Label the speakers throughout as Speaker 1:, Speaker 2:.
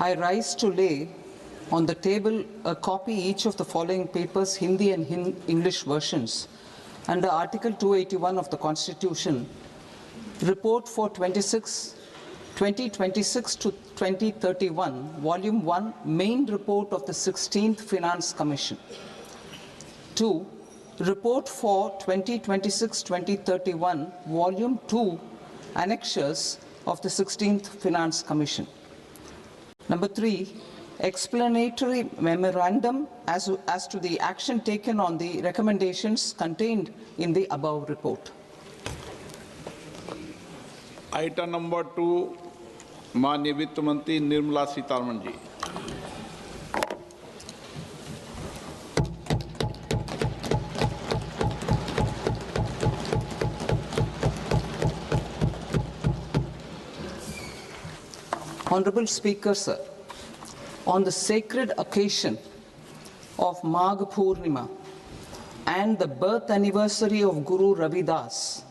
Speaker 1: I rise to lay on the table a copy each of the following papers, Hindi and English versions, under Article 281 of the Constitution, Report for 2026 to 2031, Volume 1, Main Report of the 16th Finance Commission. 2. Report for 2026-2031, Volume 2, Annexures of the 16th Finance Commission. Number 3, explanatory memorandum as to the action taken on the recommendations contained in the above report.
Speaker 2: Item number 2, माननीय वित्त मंत्री Nirmala Sitharaman ji.
Speaker 1: Honorable Speaker, sir, on the sacred occasion of Magh Purnima and the birth anniversary of Guru Ravidas,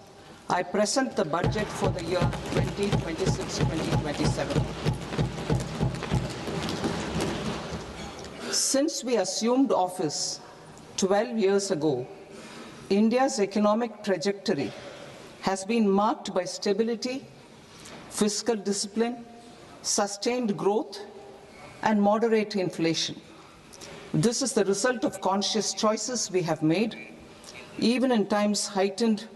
Speaker 1: I present the budget for the year 2026-2027. Since we assumed office 12 years ago, India's economic trajectory has been marked by stability, fiscal discipline, sustained growth, and moderate inflation. This is the result of conscious choices we have made, even in times heightened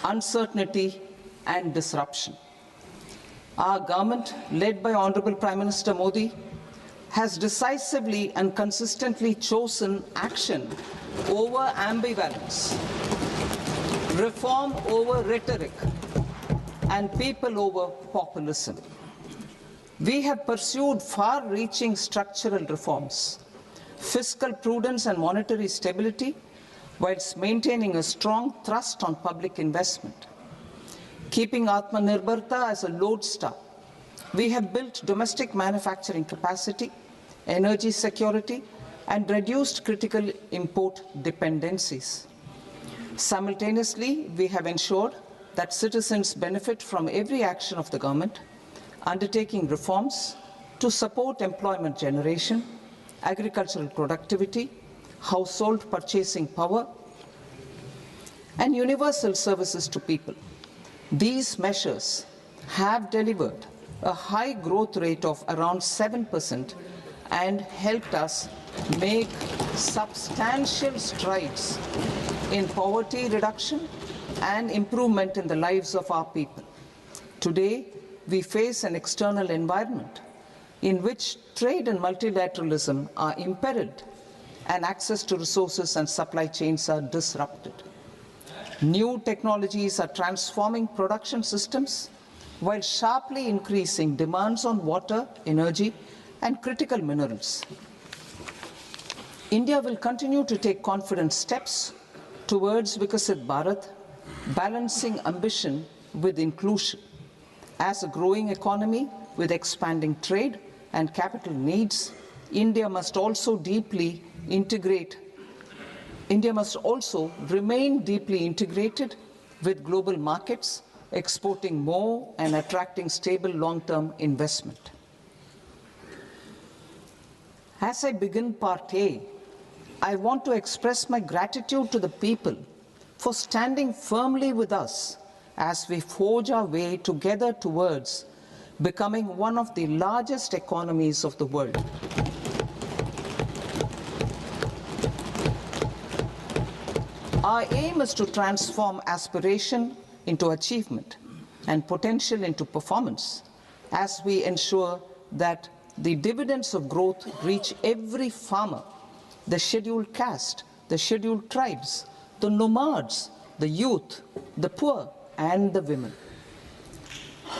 Speaker 1: uncertainty and disruption. Our government, led by Honorable Prime Minister Modi, has decisively and consistently chosen action over ambivalence, reform over rhetoric, and people over populism. We have pursued far-reaching structural reforms, fiscal prudence and monetary stability, whilst maintaining a strong thrust on public investment. Keeping Atmanirbharta as a lodestar, we have built domestic manufacturing capacity, energy security, and reduced critical import dependencies. Simultaneously, we have ensured that citizens benefit from every action of the government, undertaking reforms to support employment generation, agricultural productivity, household purchasing power, and universal services to people. These measures have delivered a high growth rate of around 7% and helped us make substantial strides in poverty reduction and improvement in the lives of our people. Today, we face an external environment in which trade and multilateralism are imperiled and access to resources and supply chains are disrupted. New technologies are transforming production systems while sharply increasing demands on water, energy, and critical minerals. India will continue to take confident steps towards Vikasit Bharat, balancing ambition with inclusion. As a growing economy with expanding trade and capital needs, India must also remain deeply integrated with global markets, exporting more and attracting stable long-term investment. As I begin Part A, I want to express my gratitude to the people for standing firmly with us as we forge our way together towards becoming one of the largest economies of the world. Our aim is to transform aspiration into achievement and potential into performance as we ensure that the dividends of growth reach every farmer, the scheduled caste, the scheduled tribes, the nomads, the youth, the poor, and the women.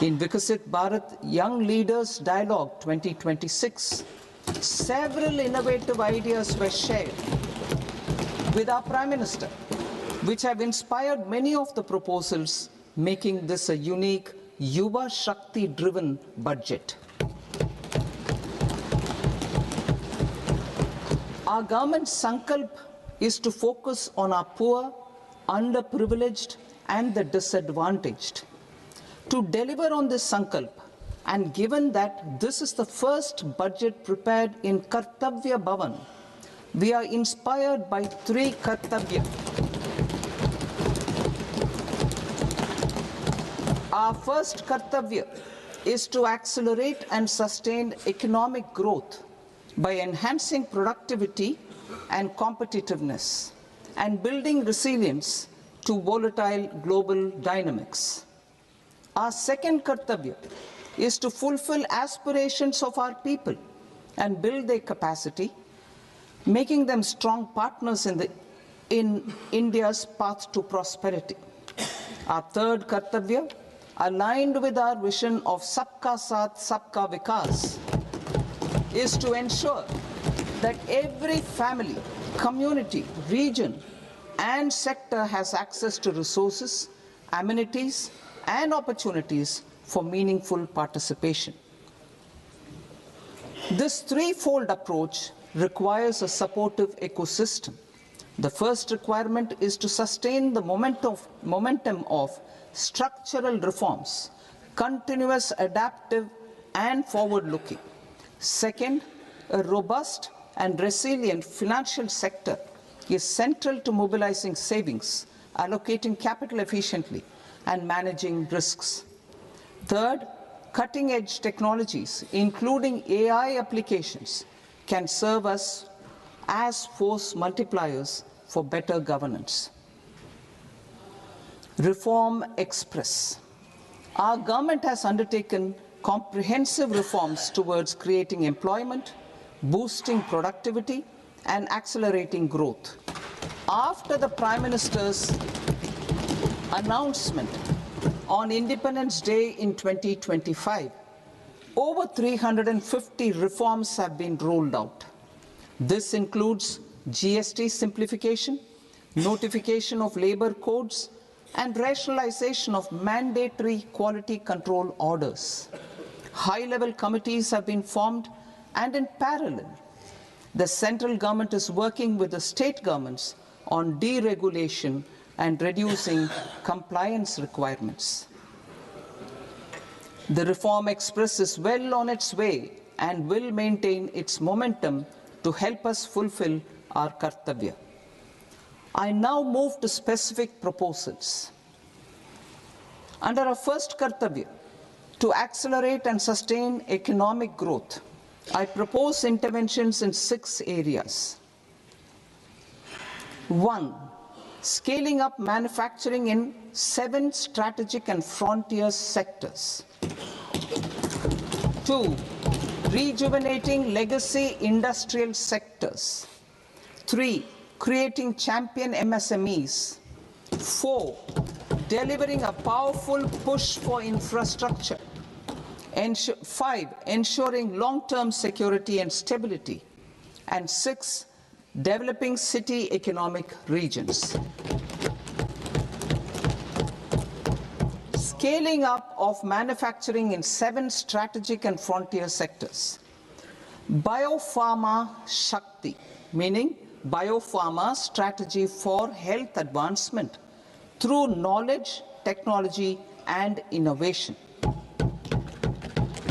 Speaker 1: In Vikasit Bharat Young Leaders Dialogue 2026, several innovative ideas were shared with our Prime Minister, which have inspired many of the proposals, making this a unique Yuva Shakti-driven budget. Our government's sankalp is to focus on our poor, underprivileged, and the disadvantaged. To deliver on this sankalp And given that this is the first budget prepared in Kartavya Bhavan, we are inspired by three Kartavya. Our first Kartavya is to accelerate and sustain economic growth by enhancing productivity and competitiveness and building resilience to volatile global dynamics. Our second Kartavya is to fulfill aspirations of our people and build their capacity, making them strong partners in India's path to prosperity. Our third Kartavya, aligned with our vision of Sabka Saath, Sabka Vikas, is to ensure that every family, community, region, and sector has access to resources, amenities, and opportunities for meaningful participation. This threefold approach requires a supportive ecosystem. The first requirement is to sustain the momentum of structural reforms, continuous, adaptive, and forward-looking. Second, a robust and resilient financial sector is central to mobilizing savings, allocating capital efficiently, and managing risks. Third, cutting-edge technologies, including AI applications, can serve us as force multipliers for better governance. Reform Express. Our government has undertaken comprehensive reforms towards creating employment, boosting productivity, and accelerating growth. After the Prime Minister's announcement on Independence Day in 2025, over 350 reforms have been rolled out. This includes GST simplification, notification of labor codes, and rationalization of mandatory quality control orders. High-level committees have been formed, and in parallel, the central government is working with the state governments on deregulation and reducing compliance requirements. The Reform Express is well on its way and will maintain its momentum to help us fulfill our Kartavya. I now move to specific proposals. Under our first Kartavya, to accelerate and sustain economic growth, I propose interventions in 6 areas. 1. Scaling up manufacturing in 7 strategic and frontier sectors. 2. Rejuvenating legacy industrial sectors. 3. Creating champion MSMEs. 4. Delivering a powerful push for infrastructure. 5. Ensuring long-term security and stability. And 6. Developing city economic regions. Scaling up of manufacturing in 7 strategic and frontier sectors. Biopharma Shakti, meaning biopharma strategy for health advancement through knowledge, technology, and innovation.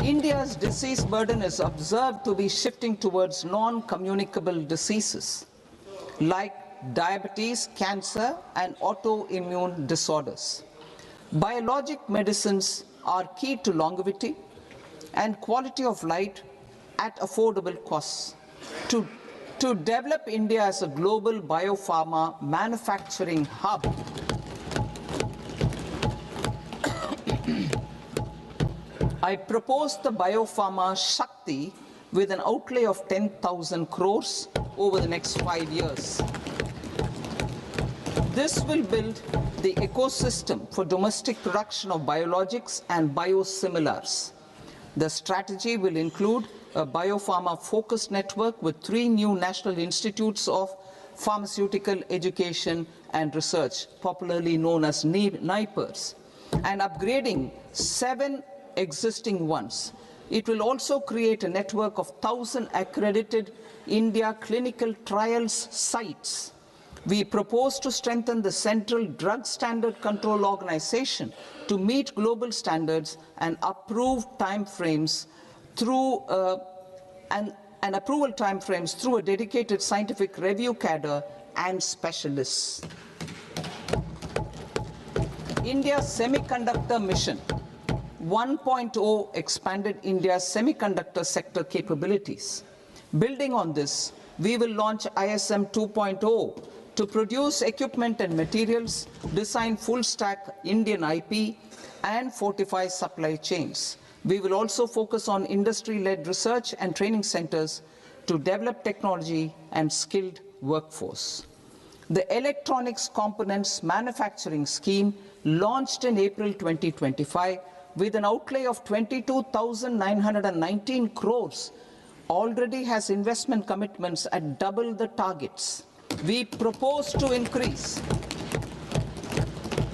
Speaker 1: India's disease burden is observed to be shifting towards non-communicable diseases like diabetes, cancer, and autoimmune disorders. Biologic medicines are key to longevity and quality of life at affordable costs. To develop India as a global biopharma manufacturing hub, I propose the Biopharma Shakti with an outlay of 10,000 crores over the next 5 years. This will build the ecosystem for domestic production of biologics and biosimilars. The strategy will include a biopharma-focused network with 3 new national institutes of pharmaceutical education and research, popularly known as NIPERs, and upgrading 7 existing ones. It will also create a network of 1,000 accredited India clinical trials sites We propose to strengthen the Central Drug Standard Control Organization to meet global standards and approve timeframes through and approval timeframes through a dedicated scientific review cadre and specialists. India's Semiconductor Mission 1.0 expanded India's semiconductor sector capabilities. Building on this, we will launch ISM 2.0 to produce equipment and materials, design full-stack Indian IP, and fortify supply chains. We will also focus on industry-led research and training centers to develop technology and skilled workforce. The Electronics Components Manufacturing Scheme, launched in April 2025 with an outlay of 22,919 crores, already has investment commitments at double the targets. We propose to increase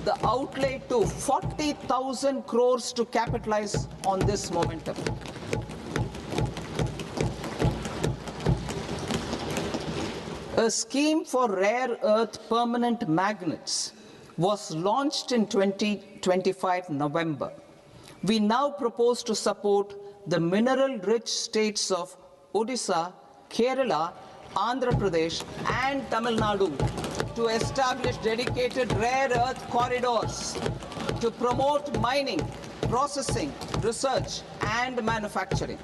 Speaker 1: the outlay to 40,000 crores to capitalize on this momentum. A scheme for rare earth permanent magnets was launched in 2025 November. We now propose to support the mineral-rich states of Odisha, Kerala, Andhra Pradesh, and Tamil Nadu to establish dedicated rare earth corridors to promote mining, processing, research, and manufacturing.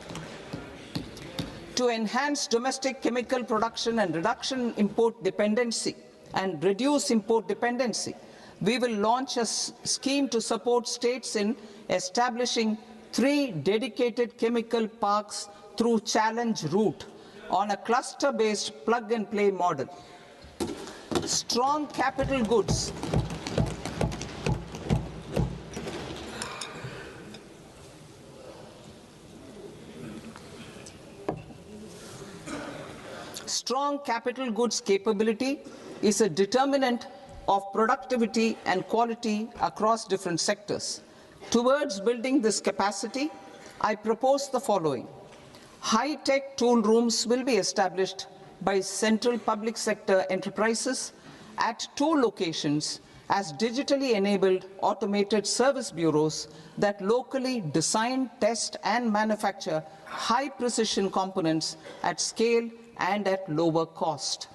Speaker 1: To enhance domestic chemical production and reduction import dependency and reduce import dependency, we will launch a scheme to support states in establishing 3 dedicated chemical parks through challenge route on a cluster-based plug-and-play model. Strong capital goods. Strong capital goods capability is a determinant of productivity and quality across different sectors. Towards building this capacity, I propose the following. High-tech tool rooms will be established by central public sector enterprises at 2 locations as digitally enabled automated service bureaus that locally design, test, and manufacture high-precision components at scale and at lower cost.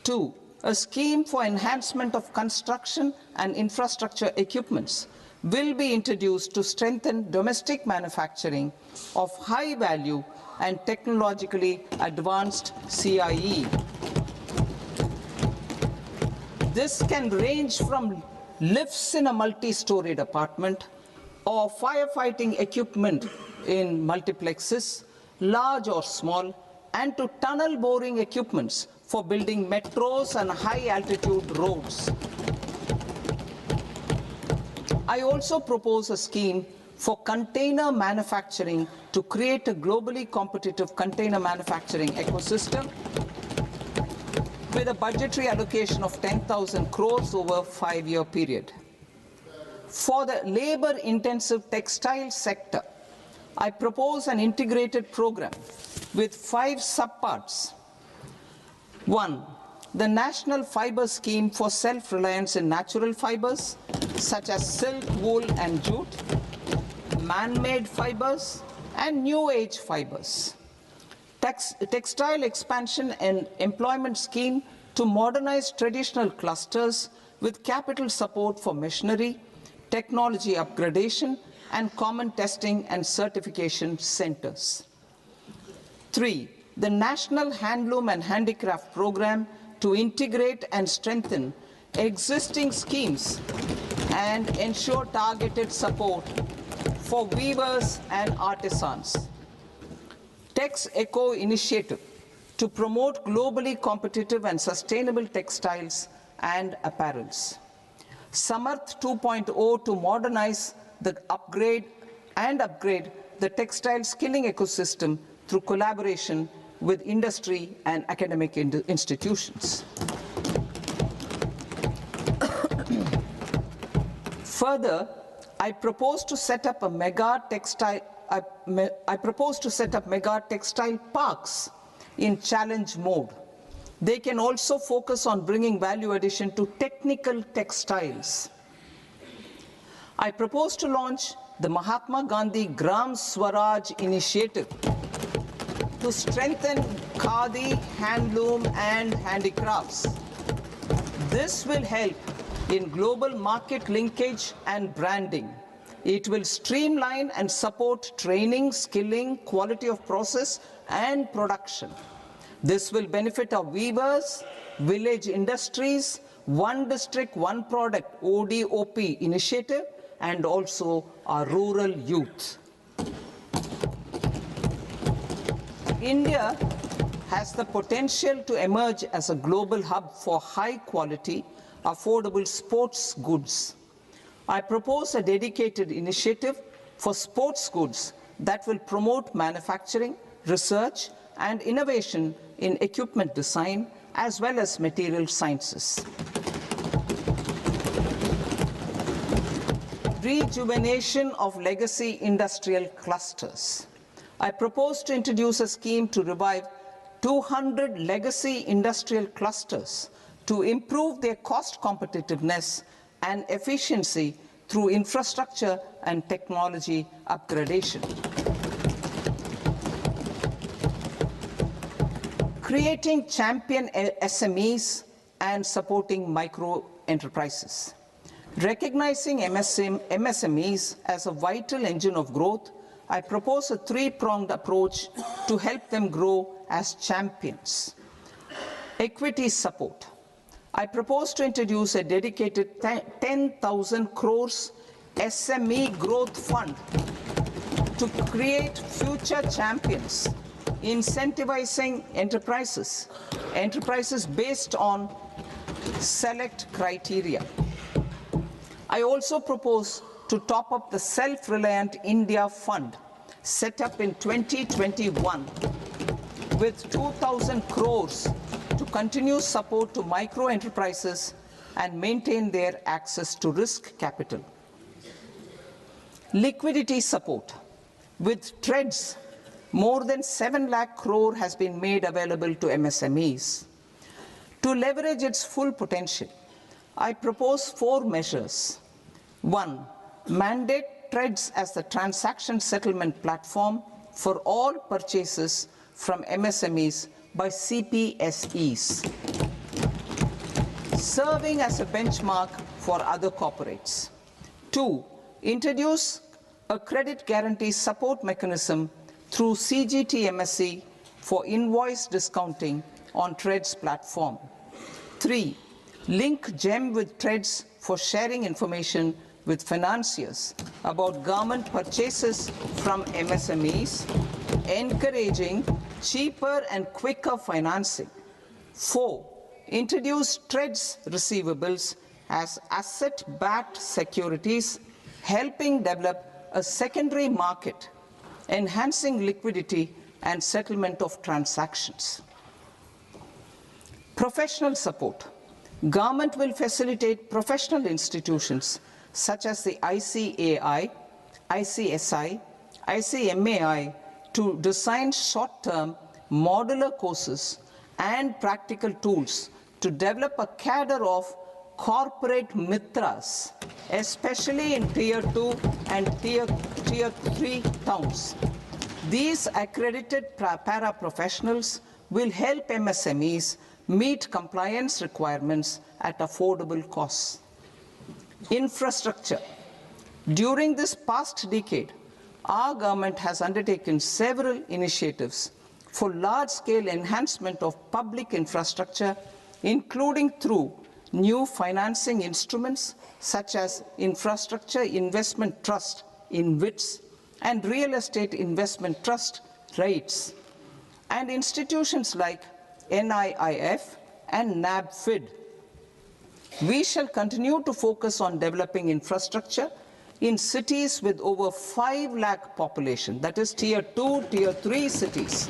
Speaker 1: 2. A scheme for enhancement of construction and infrastructure equipments will be introduced to strengthen domestic manufacturing of high-value and technologically advanced CIE. This can range from lifts in a multi-storied apartment or firefighting equipment in multiplexes, large or small, and to tunnel boring equipments for building metros and high-altitude roads. I also propose a scheme for container manufacturing to create a globally competitive container manufacturing ecosystem with a budgetary allocation of 10,000 crores over a 5-year period. For the labor-intensive textile sector, I propose an integrated program with 5 subparts. 1. The National Fiber Scheme for self-reliance in natural fibers, such as silk, wool, and jute, man-made fibers, and new-age fibers. Textile expansion and employment scheme to modernize traditional clusters with capital support for machinery, technology upgradation, and common testing and certification centers. 3. The National Handloom and Handicraft Program to integrate and strengthen existing schemes and ensure targeted support for weavers and artisans. Tex Eco Initiative to promote globally competitive and sustainable textiles and apparels. Samarth 2.0 to modernize the upgrade the textile skilling ecosystem through collaboration with industry and academic institutions. Further, I propose to set up mega textile parks in challenge mode They can also focus on bringing value addition to technical textiles. I propose to launch the Mahatma Gandhi Gram Swaraj initiative to strengthen khadi, handloom, and handicrafts. This will help in global market linkage and branding. It will streamline and support training, skilling, quality of process, and production. This will benefit our weavers, village industries, one district, one product, ODOP initiative, and also our rural youth. India has the potential to emerge as a global hub for high-quality, affordable sports goods. I propose a dedicated initiative for sports goods that will promote manufacturing, research, and innovation in equipment design as well as material sciences. Rejuvenation of legacy industrial clusters. I propose to introduce a scheme to revive 200 legacy industrial clusters to improve their cost competitiveness and efficiency through infrastructure and technology upgradation. Creating champion SMEs and supporting micro enterprises. Recognizing MSMEs as a vital engine of growth, I propose a three-pronged approach to help them grow as champions. Equity support. I propose to introduce a dedicated 10,000 crores SME growth fund to create future champions, incentivizing enterprises based on select criteria. I also propose to top up the Self-Reliant India Fund set up in 2021 with 2,000 crores to continue support to micro enterprises and maintain their access to risk capital. Liquidity support. With TREDS, more than 7 lakh crore has been made available to MSMEs. To leverage its full potential, I propose 4 measures. 1. Mandate TREDS as the transaction settlement platform for all purchases from MSMEs by CPSEs, serving as a benchmark for other corporates. 2. Introduce a credit guarantee support mechanism through CGT-MSE for invoice discounting on TREDS platform. 3. Link GEM with TREDS for sharing information with financiers about government purchases from MSMEs, encouraging cheaper and quicker financing. 4. Introduce TREDS receivables as asset-backed securities, helping develop a secondary market, enhancing liquidity and settlement of transactions. Professional support. Government will facilitate professional institutions such as the ICAI, ICSI, ICMAI to design short-term modular courses and practical tools to develop a cadre of corporate mitras, especially in Tier 2 and Tier 3 towns. These accredited para-professionals will help MSMEs meet compliance requirements at affordable costs. Infrastructure. During this past decade, our government has undertaken several initiatives for large-scale enhancement of public infrastructure, including through new financing instruments such as Infrastructure Investment Trust (InvITs) and Real Estate Investment Trust (REITs), and institutions like NIIF and NABFID. We shall continue to focus on developing infrastructure in cities with over 5 lakh population, that is Tier 2, Tier 3 cities,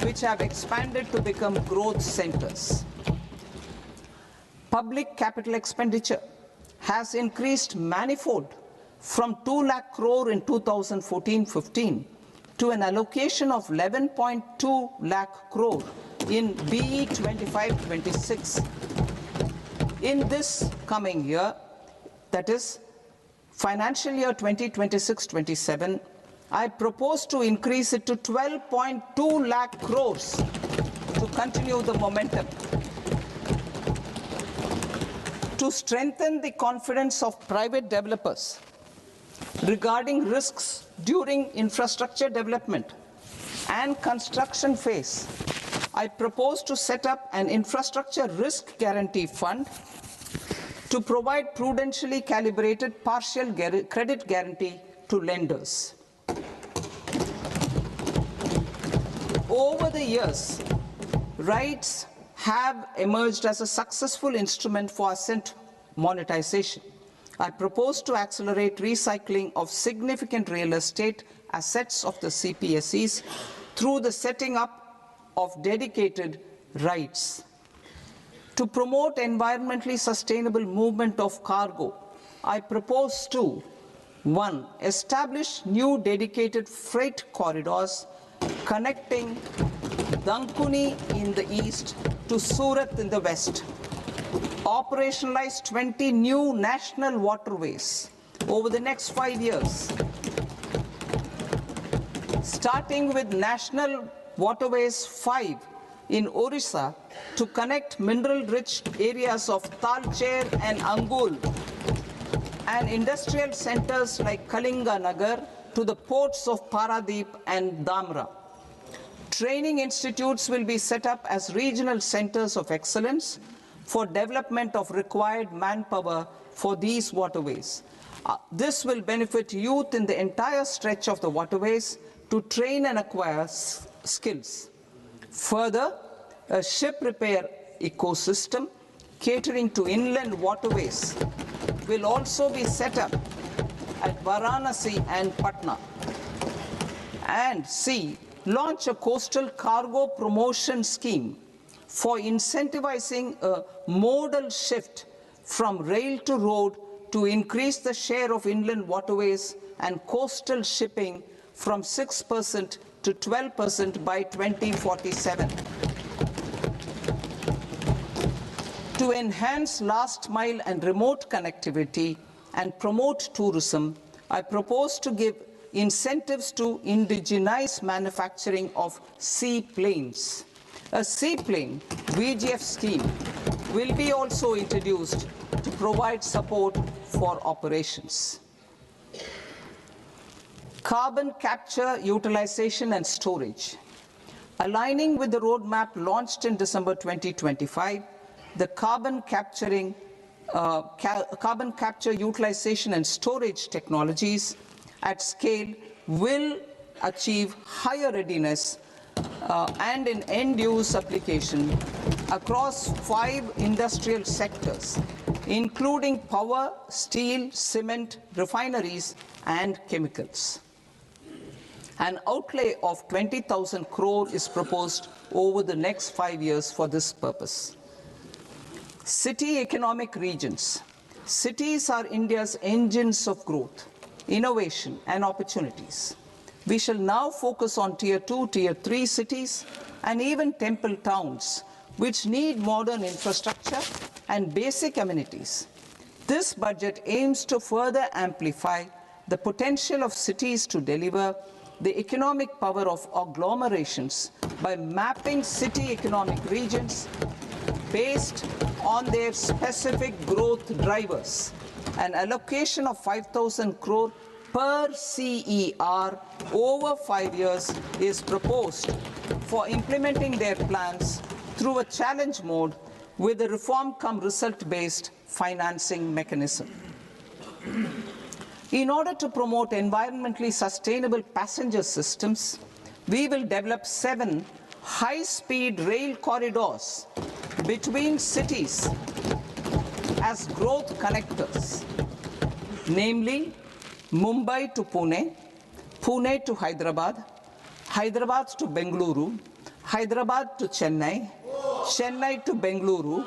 Speaker 1: which have expanded to become growth centers. Public capital expenditure has increased manifold from 2 lakh crore in 2014-15 to an allocation of 11.2 lakh crore in BE 25-26. In this coming year, that is financial year 2026-27, I propose to increase it to 12.2 lakh crores to continue the momentum. To strengthen the confidence of private developers regarding risks during infrastructure development and construction phase, I propose to set up an infrastructure risk guarantee fund to provide prudentially calibrated partial credit guarantee to lenders. Over the years, RITES have emerged as a successful instrument for asset monetization. I propose to accelerate recycling of significant real estate assets of the CPSEs through the setting up of dedicated RITES. To promote environmentally sustainable movement of cargo, I propose to 1. Establish new dedicated freight corridors connecting Dankuni in the east to Surat in the west. Operationalize 20 new national waterways over the next 5 years, starting with National Waterways 5 in Orissa to connect mineral-rich areas of Talcher and Angul and industrial centers like Kalinga Nagar to the ports of Paradeep and Dhamra. Training institutes will be set up as regional centers of excellence for development of required manpower for these waterways. This will benefit youth in the entire stretch of the waterways to train and acquire skills. Further, a ship repair ecosystem catering to inland waterways will also be set up at Varanasi and Patna. And C, launch a coastal cargo promotion scheme for incentivizing a modal shift from rail to road to increase the share of inland waterways and coastal shipping from 6% to 12% by 2047. To enhance last mile and remote connectivity and promote tourism, I propose to give incentives to indigenize manufacturing of seaplanes. A seaplane VGF scheme will be also introduced to provide support for operations. Carbon capture, utilization and storage. Aligning with the roadmap launched in December 2025, the carbon capture, utilization and storage technologies at scale will achieve higher readiness and in end-use application across 5 industrial sectors, including power, steel, cement, refineries, and chemicals. An outlay of 20,000 crore is proposed over the next 5 years for this purpose. City economic regions. Cities are India's engines of growth, innovation, and opportunities. We shall now focus on Tier 2, Tier 3 cities, and even temple towns, which need modern infrastructure and basic amenities. This budget aims to further amplify the potential of cities to deliver the economic power of agglomerations by mapping city economic regions based on their specific growth drivers. An allocation of 5,000 crore per CER over 5 years is proposed for implementing their plans through a challenge mode with a reform-cum-result-based financing mechanism. In order to promote environmentally sustainable passenger systems, we will develop 7 high-speed rail corridors between cities as growth connectors, namely Mumbai to Pune, Pune to Hyderabad, Hyderabad to Bengaluru, Hyderabad to Chennai, Chennai to Bengaluru,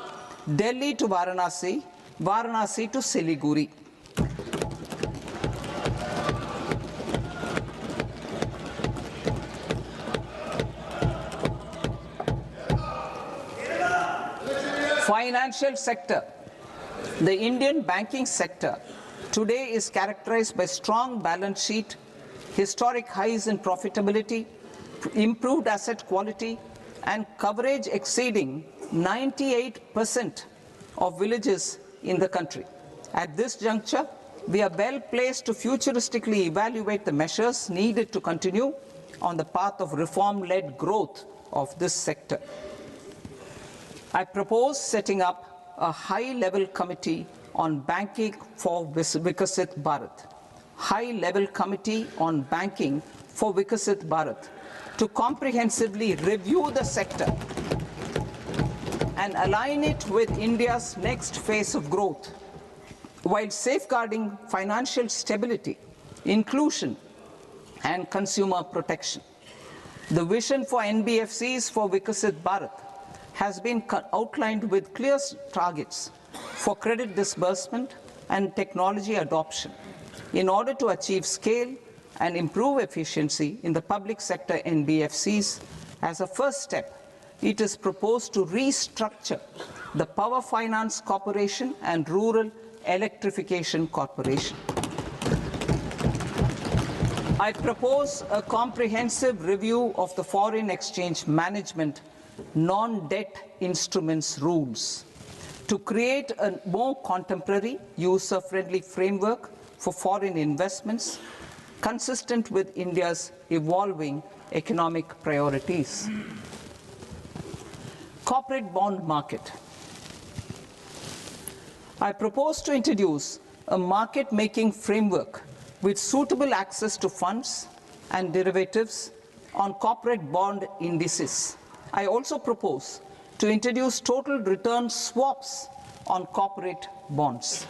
Speaker 1: Delhi to Varanasi, Varanasi to Siliguri. Financial sector. The Indian banking sector today is characterized by strong balance sheet, historic highs in profitability, improved asset quality, and coverage exceeding 98% of villages in the country. At this juncture, we are well placed to futuristically evaluate the measures needed to continue on the path of reform-led growth of this sector. I propose setting up a high-level committee on banking for Vikasit Bharat. High-level committee on banking for Vikasit Bharat to comprehensively review the sector and align it with India's next phase of growth, while safeguarding financial stability, inclusion, and consumer protection. The vision for NBFCs for Vikasit Bharat has been outlined with clear targets for credit disbursement and technology adoption in order to achieve scale and improve efficiency in the public sector NBFCs. As a first step, it is proposed to restructure the Power Finance Corporation and Rural Electrification Corporation. I propose a comprehensive review of the foreign exchange management non-debt instruments rules to create a more contemporary, user-friendly framework for foreign investments consistent with India's evolving economic priorities. Corporate bond market. I propose to introduce a market-making framework with suitable access to funds and derivatives on corporate bond indices. I also propose to introduce total return swaps on corporate bonds.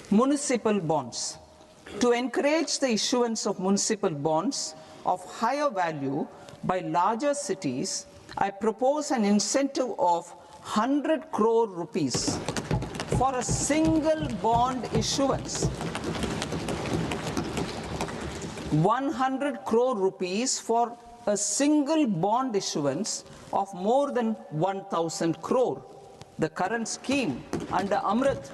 Speaker 1: Municipal bonds. To encourage the issuance of municipal bonds of higher value by larger cities, I propose an incentive of 100 crore rupees for a single bond issuance. 100 crore rupees for a single bond issuance of more than 1,000 crore. The current scheme under Amrit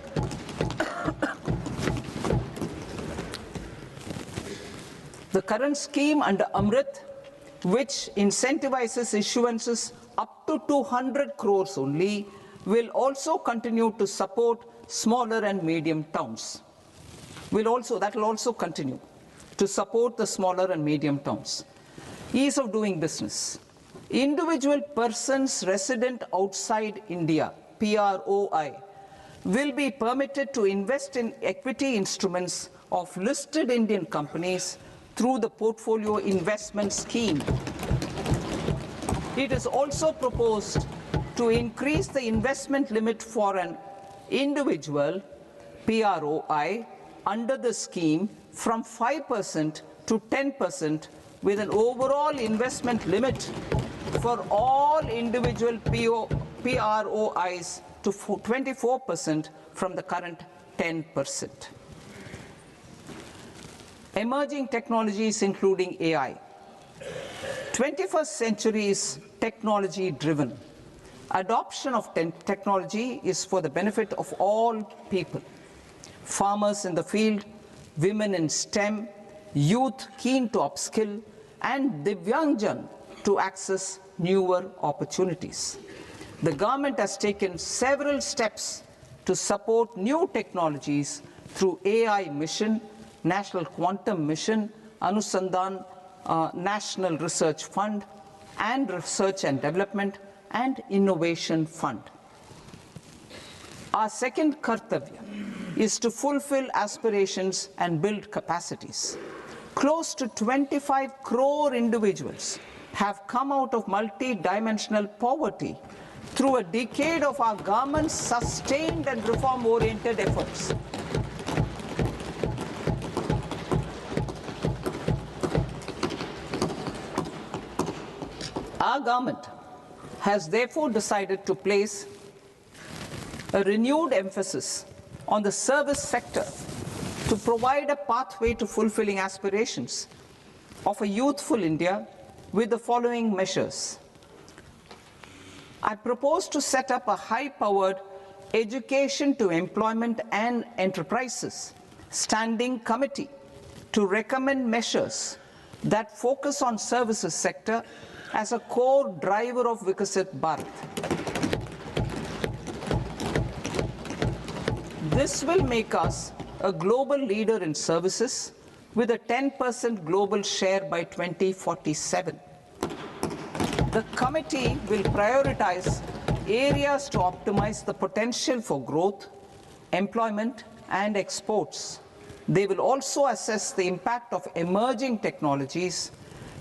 Speaker 1: which incentivizes issuances up to 200 crores only, will also continue to support smaller and medium towns. That will also continue to support the smaller and medium towns. Ease of doing business. Individual persons resident outside India, PROI, will be permitted to invest in equity instruments of listed Indian companies through the Portfolio Investment Scheme. It is also proposed to increase the investment limit for an individual PROI under the scheme from 5% to 10%, with an overall investment limit for all individual PROIs to 24% from the current 10%. Emerging technologies including AI. 21st century is technology-driven. Adoption of technology is for the benefit of all people. Farmers in the field, women in STEM, youth keen to upskill, and Divyangjan to access newer opportunities. The government has taken several steps to support new technologies through AI Mission, National Quantum Mission, Anusandhan National Research Fund, and Research and Development and Innovation Fund. Our second kartavya is to fulfill aspirations and build capacities. Close to 25 crore individuals have come out of multi-dimensional poverty through a decade of our government's sustained and reform-oriented efforts. Our government has therefore decided to place a renewed emphasis on the service sector to provide a pathway to fulfilling aspirations of a youthful India with the following measures. I propose to set up a high-powered Education to Employment and Enterprises Standing Committee to recommend measures that focus on services sector as a core driver of Viksit Bharat. This will make us a global leader in services with a 10% global share by 2047. The committee will prioritize areas to optimize the potential for growth, employment, and exports. They will also assess the impact of emerging technologies,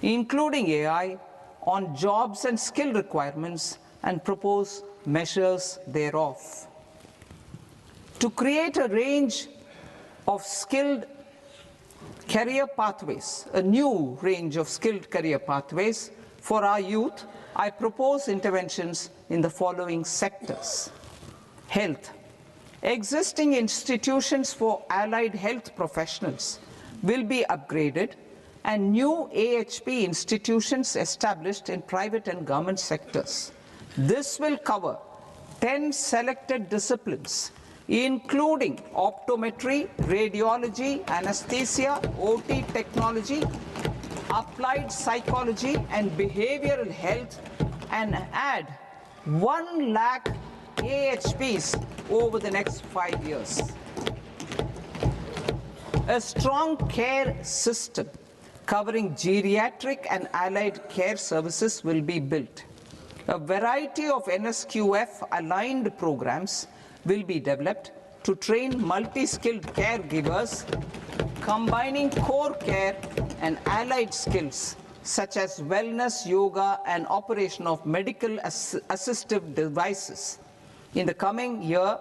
Speaker 1: including AI, on jobs and skill requirements and propose measures thereof. To create a range of skilled career pathways, a new range of skilled career pathways for our youth, I propose interventions in the following sectors. Health. Existing institutions for allied health professionals will be upgraded and new AHP institutions established in private and government sectors. This will cover 10 selected disciplines, including optometry, radiology, anesthesia, OT technology, applied psychology and behavioral health, and add 1 lakh AHPs over the next 5 years. A strong care system covering geriatric and allied care services will be built. A variety of NSQF-aligned programs will be developed to train multi-skilled caregivers, combining core care and allied skills such as wellness, yoga, and operation of medical assistive devices. In the coming year,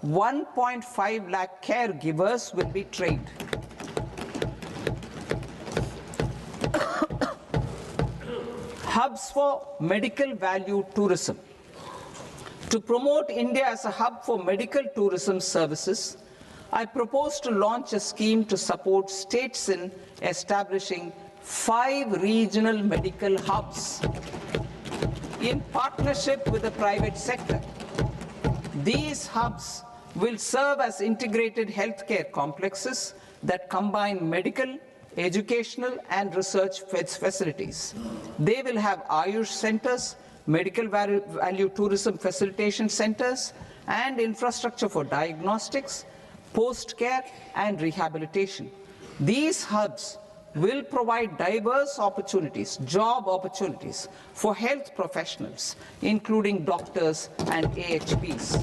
Speaker 1: 1.5 lakh caregivers will be trained. Hubs for medical value tourism. To promote India as a hub for medical tourism services, I propose to launch a scheme to support states in establishing 5 regional medical hubs in partnership with the private sector. These hubs will serve as integrated healthcare complexes that combine medical, educational, and research facilities. They will have Ayush centers, medical value tourism facilitation centers, and infrastructure for diagnostics, post-care, and rehabilitation. These hubs will provide diverse opportunities, job opportunities for health professionals, including doctors and AHPs.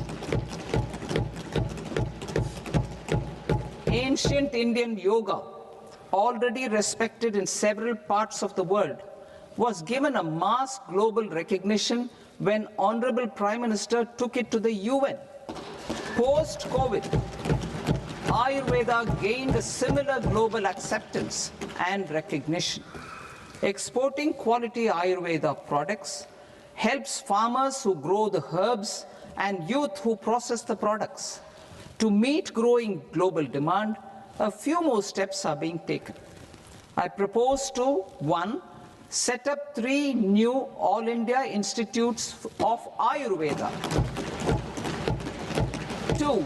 Speaker 1: Ancient Indian yoga, already respected in several parts of the world, was given a mass global recognition when Honorable Prime Minister took it to the UN. Post-COVID, Ayurveda gained a similar global acceptance and recognition. Exporting quality Ayurveda products helps farmers who grow the herbs and youth who process the products. To meet growing global demand, a few more steps are being taken. I propose to 1. Set up 3 new All India Institutes of Ayurveda. 2.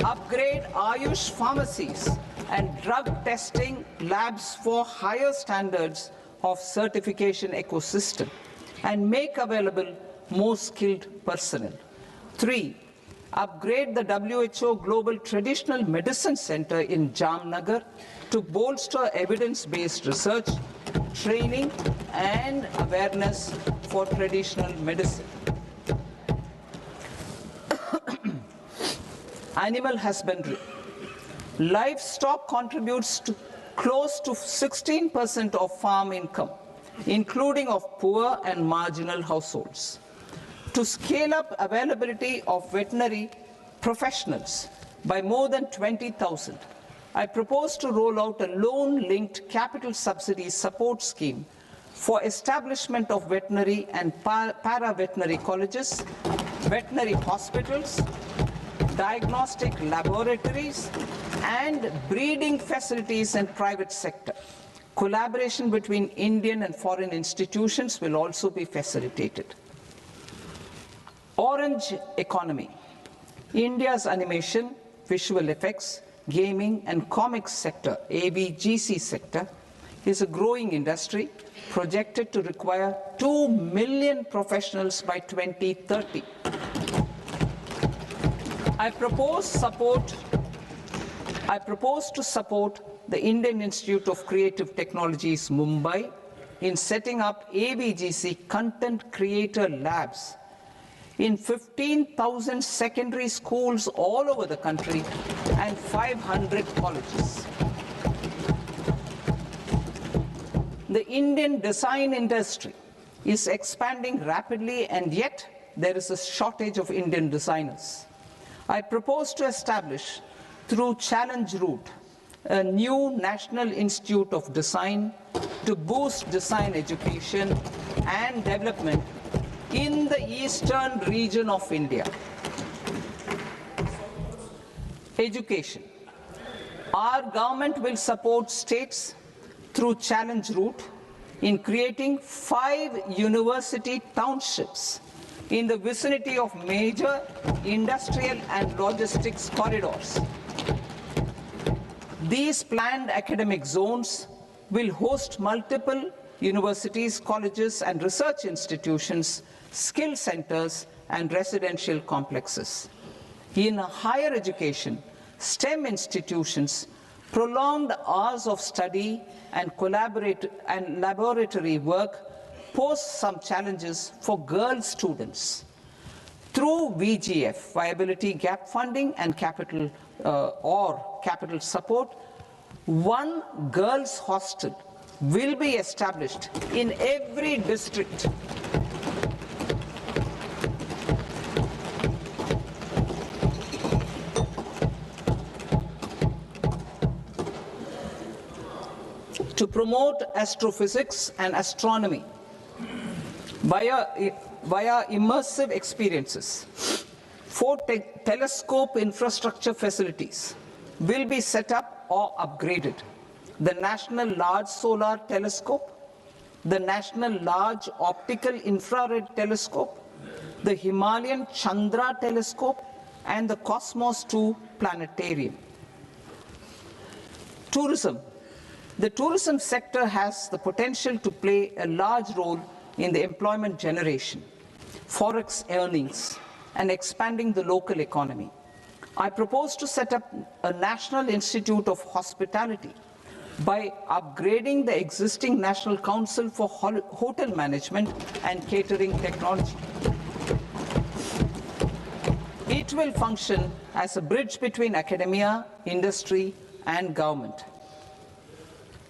Speaker 1: Upgrade Ayush pharmacies and drug testing labs for higher standards of certification ecosystem and make available more skilled personnel. 3. Upgrade the WHO Global Traditional Medicine Center in Jamnagar to bolster evidence-based research, training, and awareness for traditional medicine. Animal husbandry. Livestock contributes to close to 16% of farm income, including of poor and marginal households. To scale up availability of veterinary professionals by more than 20,000, I propose to roll out a loan-linked capital subsidy support scheme for establishment of veterinary and para-veterinary colleges, veterinary hospitals, diagnostic laboratories, and breeding facilities in private sector. Collaboration between Indian and foreign institutions will also be facilitated. Orange economy. India's animation, visual effects, gaming and comics sector, AVGC sector, is a growing industry projected to require 2 million professionals by 2030. I propose to support the Indian Institute of Creative Technologies, Mumbai, in setting up AVGC content creator labs in 15,000 secondary schools all over the country and 500 colleges. The Indian design industry is expanding rapidly, and yet there is a shortage of Indian designers. I propose to establish, through challenge route, a new National Institute of Design to boost design education and development in the eastern region of India. Education. Our government will support states through challenge route in creating 5 university townships in the vicinity of major industrial and logistics corridors. These planned academic zones will host multiple universities, colleges and research institutions, skill centers and residential complexes. In higher education, STEM institutions, prolonged hours of study and laboratory work pose some challenges for girl students. Through VGF, Viability Gap Funding and capital support, one girls' hostel will be established in every district. To promote astrophysics and astronomy via immersive experiences, 4 telescope infrastructure facilities will be set up or upgraded. The National Large Solar Telescope, the National Large Optical Infrared Telescope, the Himalayan Chandra Telescope, and the Cosmos 2 Planetarium. Tourism. The tourism sector has the potential to play a large role in the employment generation, forex earnings, and expanding the local economy. I propose to set up a National Institute of Hospitality by upgrading the existing National Council for Hotel Management and Catering Technology. It will function as a bridge between academia, industry, and government.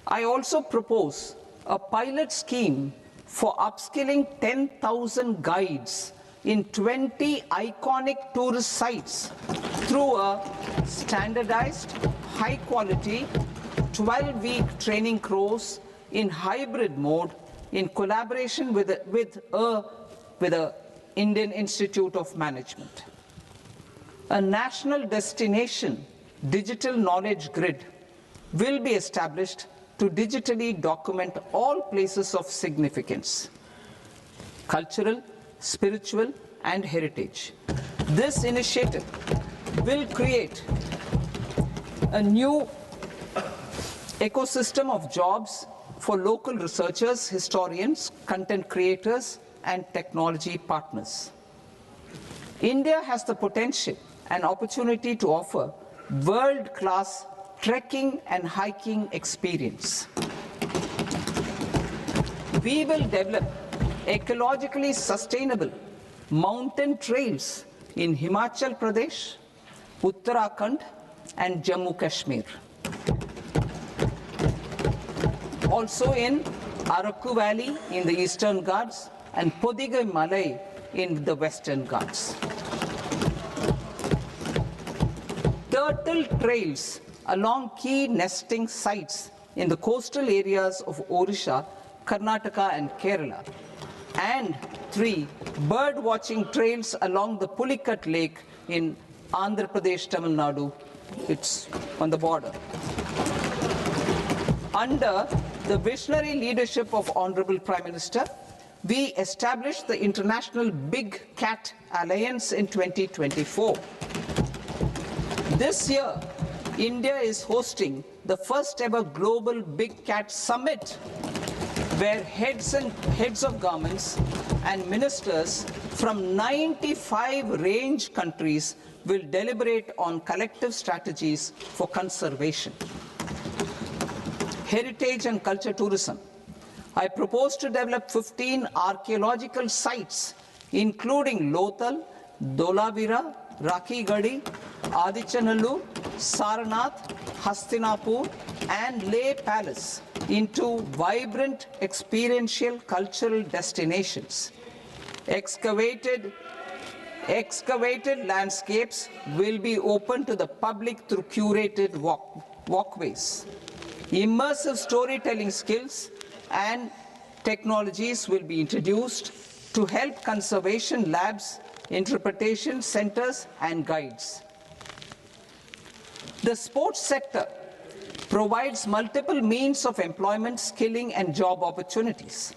Speaker 1: I also propose a pilot scheme for upskilling 10,000 guides in 20 iconic tourist sites through a standardized, high-quality, 12-week training course in hybrid mode in collaboration with the Indian Institute of Management. A national destination digital knowledge grid will be established to digitally document all places of significance, cultural, spiritual, and heritage. This initiative will create a new ecosystem of jobs for local researchers, historians, content creators, and technology partners. India has the potential and opportunity to offer world-class trekking and hiking experience. We will develop ecologically sustainable mountain trails in Himachal Pradesh, Uttarakhand, and Jammu Kashmir. Also in Araku Valley in the Eastern Ghats and Podigai Malai in the Western Ghats. Turtle trails along key nesting sites in the coastal areas of Odisha, Karnataka, and Kerala. And 3 bird watching trails along the Pulikat Lake in Andhra Pradesh, Tamil Nadu. It's on the border. Under the visionary leadership of Honorable Prime Minister, we established the International Big Cat Alliance in 2024. This year, India is hosting the first ever Global Big Cat Summit, where heads of governments and ministers from 95 range countries will deliberate on collective strategies for conservation. Heritage and culture tourism. I propose to develop 15 archaeological sites, including Lothal, Dholavira, Rakhi Gadi, Adichanallur, Saranath, Hastinapur, and Leh Palace into vibrant experiential cultural destinations. Excavated landscapes will be open to the public through curated walkways. Immersive storytelling skills and technologies will be introduced to help conservation labs, interpretation centers, and guides. The sports sector provides multiple means of employment, skilling, and job opportunities.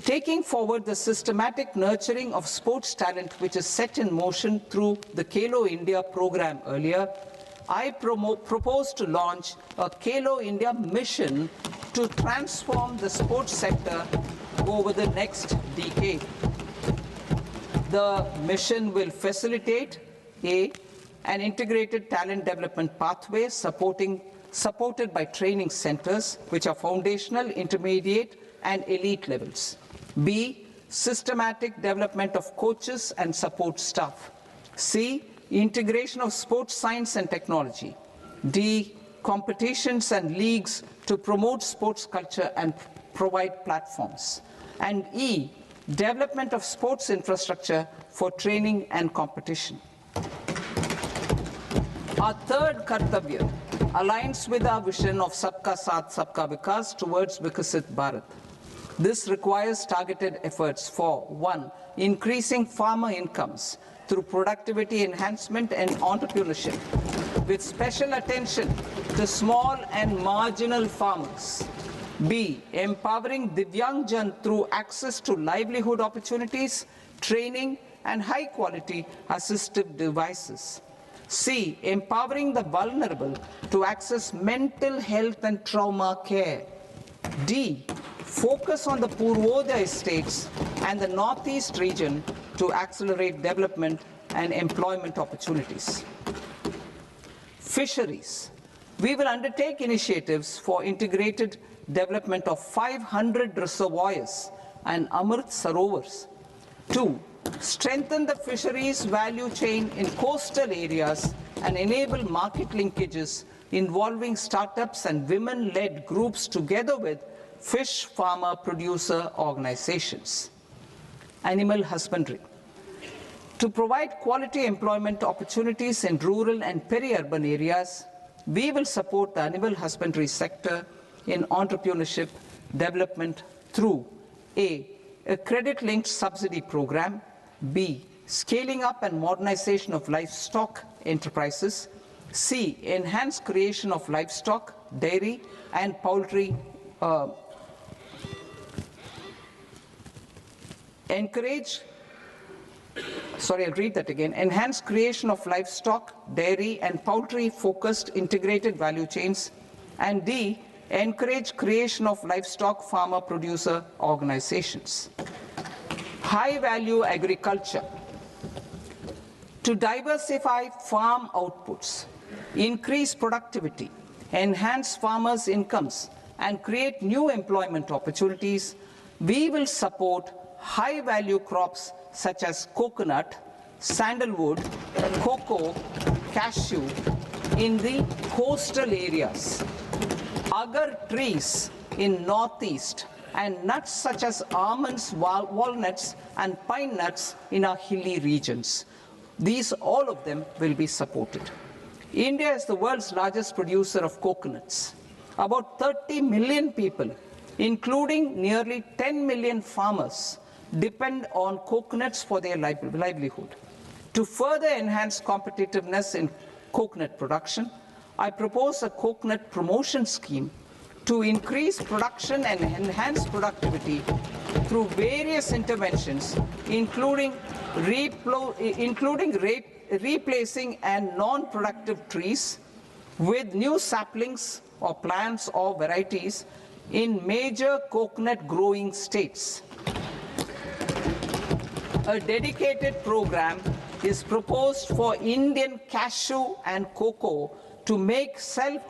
Speaker 1: Taking forward the systematic nurturing of sports talent, which is set in motion through the Khelo India program earlier, I propose to launch a Khelo India mission to transform the sports sector over the next decade. The mission will facilitate an integrated talent development pathway supported by training centers, which are foundational, intermediate, and elite levels. B, systematic development of coaches and support staff. C, integration of sports science and technology. D, competitions and leagues to promote sports culture and provide platforms. And E, development of sports infrastructure for training and competition. Our third Kartavya aligns with our vision of Sabka Saath, Sabka Vikas towards Vikasit Bharat. This requires targeted efforts for 1, increasing farmer incomes through productivity enhancement and entrepreneurship, with special attention to small and marginal farmers. B, empowering Divyang Jan through access to livelihood opportunities, training, and high-quality assistive devices. C, empowering the vulnerable to access mental health and trauma care. D, focus on the Purvodaya states and the Northeast region to accelerate development and employment opportunities. Fisheries. We will undertake initiatives for integrated development of 500 reservoirs and Amrit Sarovars. 2, strengthen the fisheries value chain in coastal areas and enable market linkages involving startups and women-led groups together with fish farmer producer organizations. Animal husbandry. To provide quality employment opportunities in rural and peri-urban areas, we will support the animal husbandry sector in entrepreneurship development through A, credit-linked subsidy program, B, scaling up and modernization of livestock enterprises, C, enhanced creation of livestock, dairy, and poultry enhanced creation of livestock, dairy, and poultry-focused integrated value chains, and D, encourage creation of livestock farmer-producer organizations. High-value agriculture. To diversify farm outputs, increase productivity, enhance farmers' incomes, and create new employment opportunities, we will support high-value crops such as coconut, sandalwood, cocoa, cashew in the coastal areas, agar trees in northeast, and nuts such as almonds, walnuts, and pine nuts in our hilly regions. These, all of them, will be supported. India is the world's largest producer of coconuts. About 30 million people, including nearly 10 million farmers, depend on coconuts for their livelihood. To further enhance competitiveness in coconut production, I propose a coconut promotion scheme to increase production and enhance productivity through various interventions, including replacing and non-productive trees with new saplings or plants or varieties in major coconut growing states. A dedicated program is proposed for Indian cashew and cocoa to make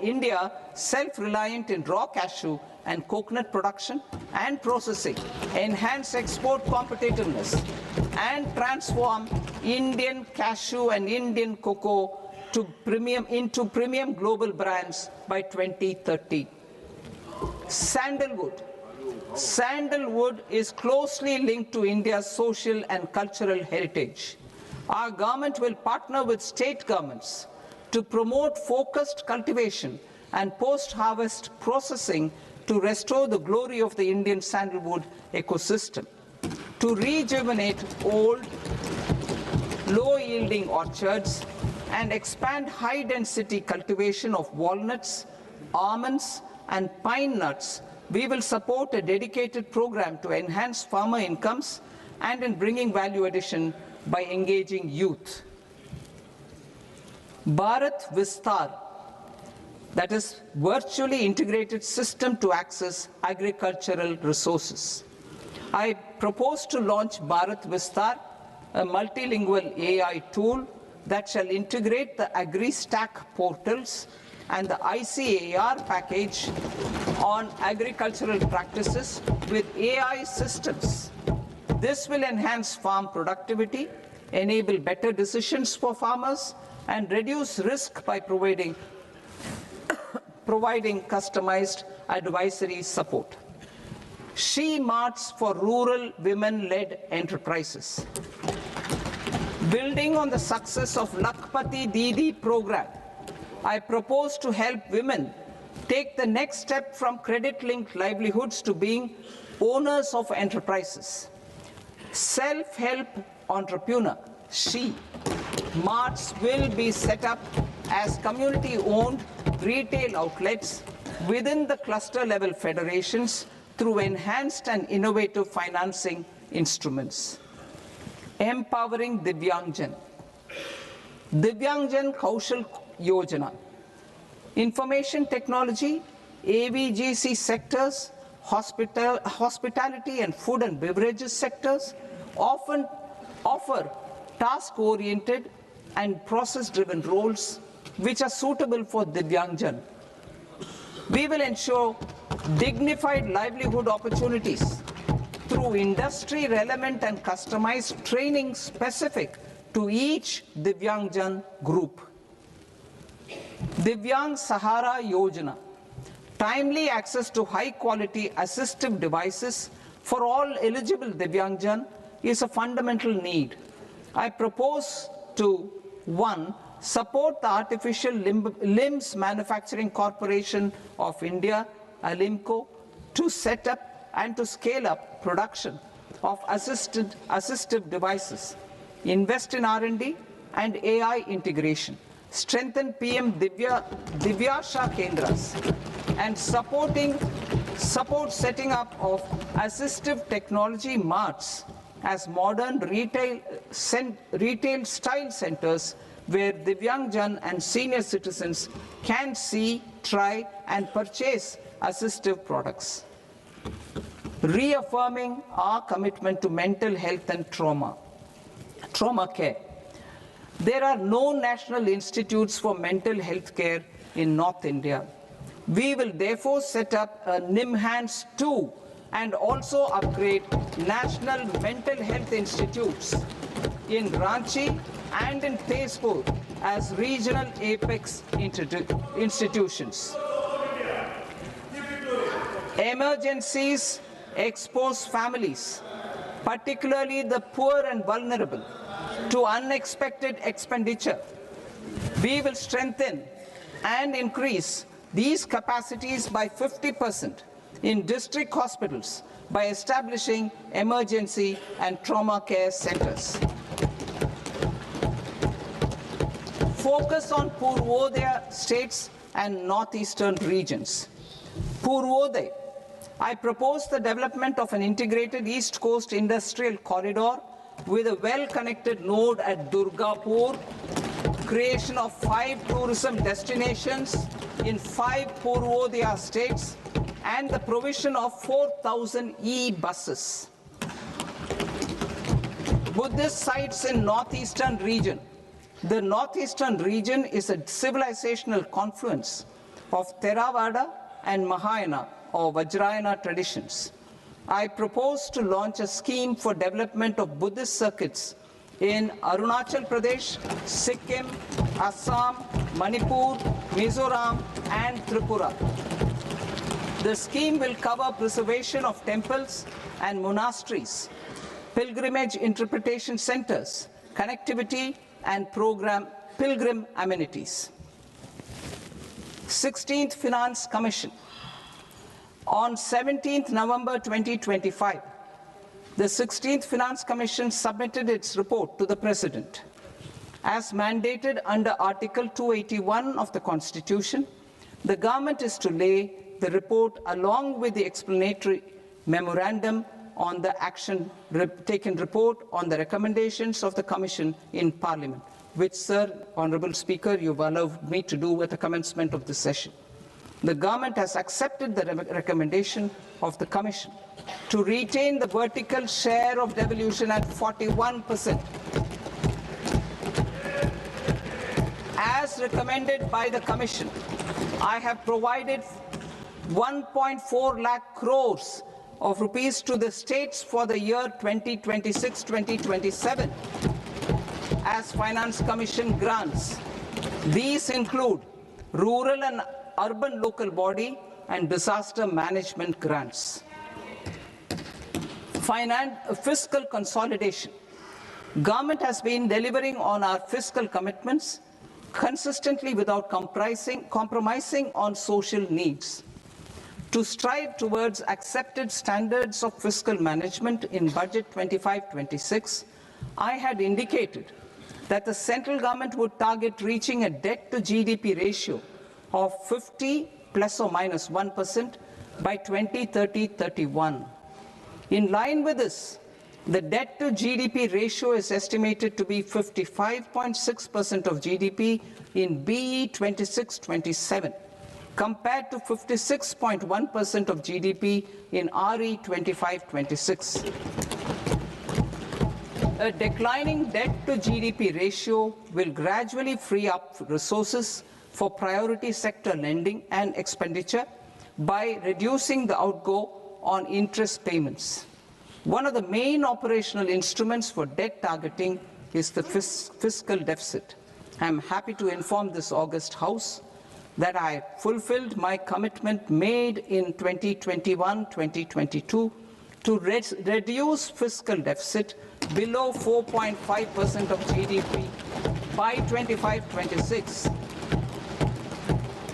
Speaker 1: India self-reliant in raw cashew and coconut production and processing, enhance export competitiveness, and transform Indian cashew and Indian cocoa into premium global brands by 2030. Sandalwood. Sandalwood is closely linked to India's social and cultural heritage. Our government will partner with state governments to promote focused cultivation and post-harvest processing to restore the glory of the Indian sandalwood ecosystem, to rejuvenate old, low-yielding orchards, and expand high-density cultivation of walnuts, almonds, and pine nuts. We will support a dedicated program to enhance farmer incomes and in bringing value addition by engaging youth. Bharat Vistar, that is virtually integrated system to access agricultural resources. I propose to launch Bharat Vistar, a multilingual AI tool that shall integrate the AgriStack portals and the ICAR package on agricultural practices with AI systems. This will enhance farm productivity, enable better decisions for farmers, and reduce risk by providing customized advisory support. She Marts for rural women-led enterprises. Building on the success of Lakpati Didi program, I propose to help women take the next step from credit-linked livelihoods to being owners of enterprises. Self-help entrepreneur, She Marts will be set up as community-owned retail outlets within the cluster-level federations through enhanced and innovative financing instruments. Empowering Divyangjan. Divyangjan Kaushal Yojana. Information technology, AVGC sectors, hospitality and food and beverages sectors often offer task-oriented and process-driven roles which are suitable for Divyangjan. We will ensure dignified livelihood opportunities through industry-relevant and customized training specific to each Divyangjan group. Divyang Sahara Yojana. Timely access to high-quality assistive devices for all eligible Divyangjan is a fundamental need. I propose to 1. Support the Artificial Limbs Manufacturing Corporation of India, ALIMCO, to set up and to scale up production of assistive devices, invest in R&D and AI integration, strengthen PM Divyasha Kendras, and support setting up of assistive technology marts as modern retail style centers where Divyangjan and senior citizens can see, try, and purchase assistive products. Reaffirming our commitment to mental health and trauma care. There are no national institutes for mental health care in North India. We will therefore set up a NIMHANS 2 and also upgrade national mental health institutes in Ranchi and in Tezpur as regional apex institutions. Emergencies expose families, particularly the poor and vulnerable, to unexpected expenditure. We will strengthen and increase these capacities by 50% in district hospitals by establishing emergency and trauma care centers. Focus on Purvodaya states and northeastern regions. Purvodaya, I propose the development of an integrated East Coast industrial corridor with a well-connected node at Durgapur, creation of 5 tourism destinations in 5 Purvodaya states, and the provision of 4,000 e-buses. Buddhist sites in northeastern region. The northeastern region is a civilizational confluence of Theravada and Mahayana or Vajrayana traditions. I propose to launch a scheme for development of Buddhist circuits in Arunachal Pradesh, Sikkim, Assam, Manipur, Mizoram, and Tripura. The scheme will cover preservation of temples and monasteries, pilgrimage interpretation centers, connectivity, and pilgrim amenities. 16th Finance Commission. On 17th November 2025, the 16th Finance Commission submitted its report to the President. As mandated under Article 281 of the Constitution, the government is to lay the report along with the explanatory memorandum on the action taken report on the recommendations of the Commission in Parliament, which, Sir, Honourable Speaker, you've allowed me to do at the commencement of this session. The government has accepted the recommendation of the Commission to retain the vertical share of devolution at 41%. As recommended by the Commission, I have provided 1.4 lakh crores of rupees to the states for the year 2026-2027 as Finance Commission grants. These include rural and urban local body and disaster management grants. Fiscal consolidation. Government has been delivering on our fiscal commitments consistently without compromising on social needs. To strive towards accepted standards of fiscal management in Budget 25-26, I had indicated that the central government would target reaching a debt to GDP ratio of 50 plus or minus 1% by 2030-31. In line with this, the debt to GDP ratio is estimated to be 55.6% of GDP in BE 26-27, compared to 56.1% of GDP in RE 25-26. A declining debt to GDP ratio will gradually free up resources for priority sector lending and expenditure by reducing the outgo on interest payments. One of the main operational instruments for debt targeting is the fiscal deficit. I am happy to inform this august House that I fulfilled my commitment made in 2021-2022 to reduce fiscal deficit below 4.5% of GDP by 25-26.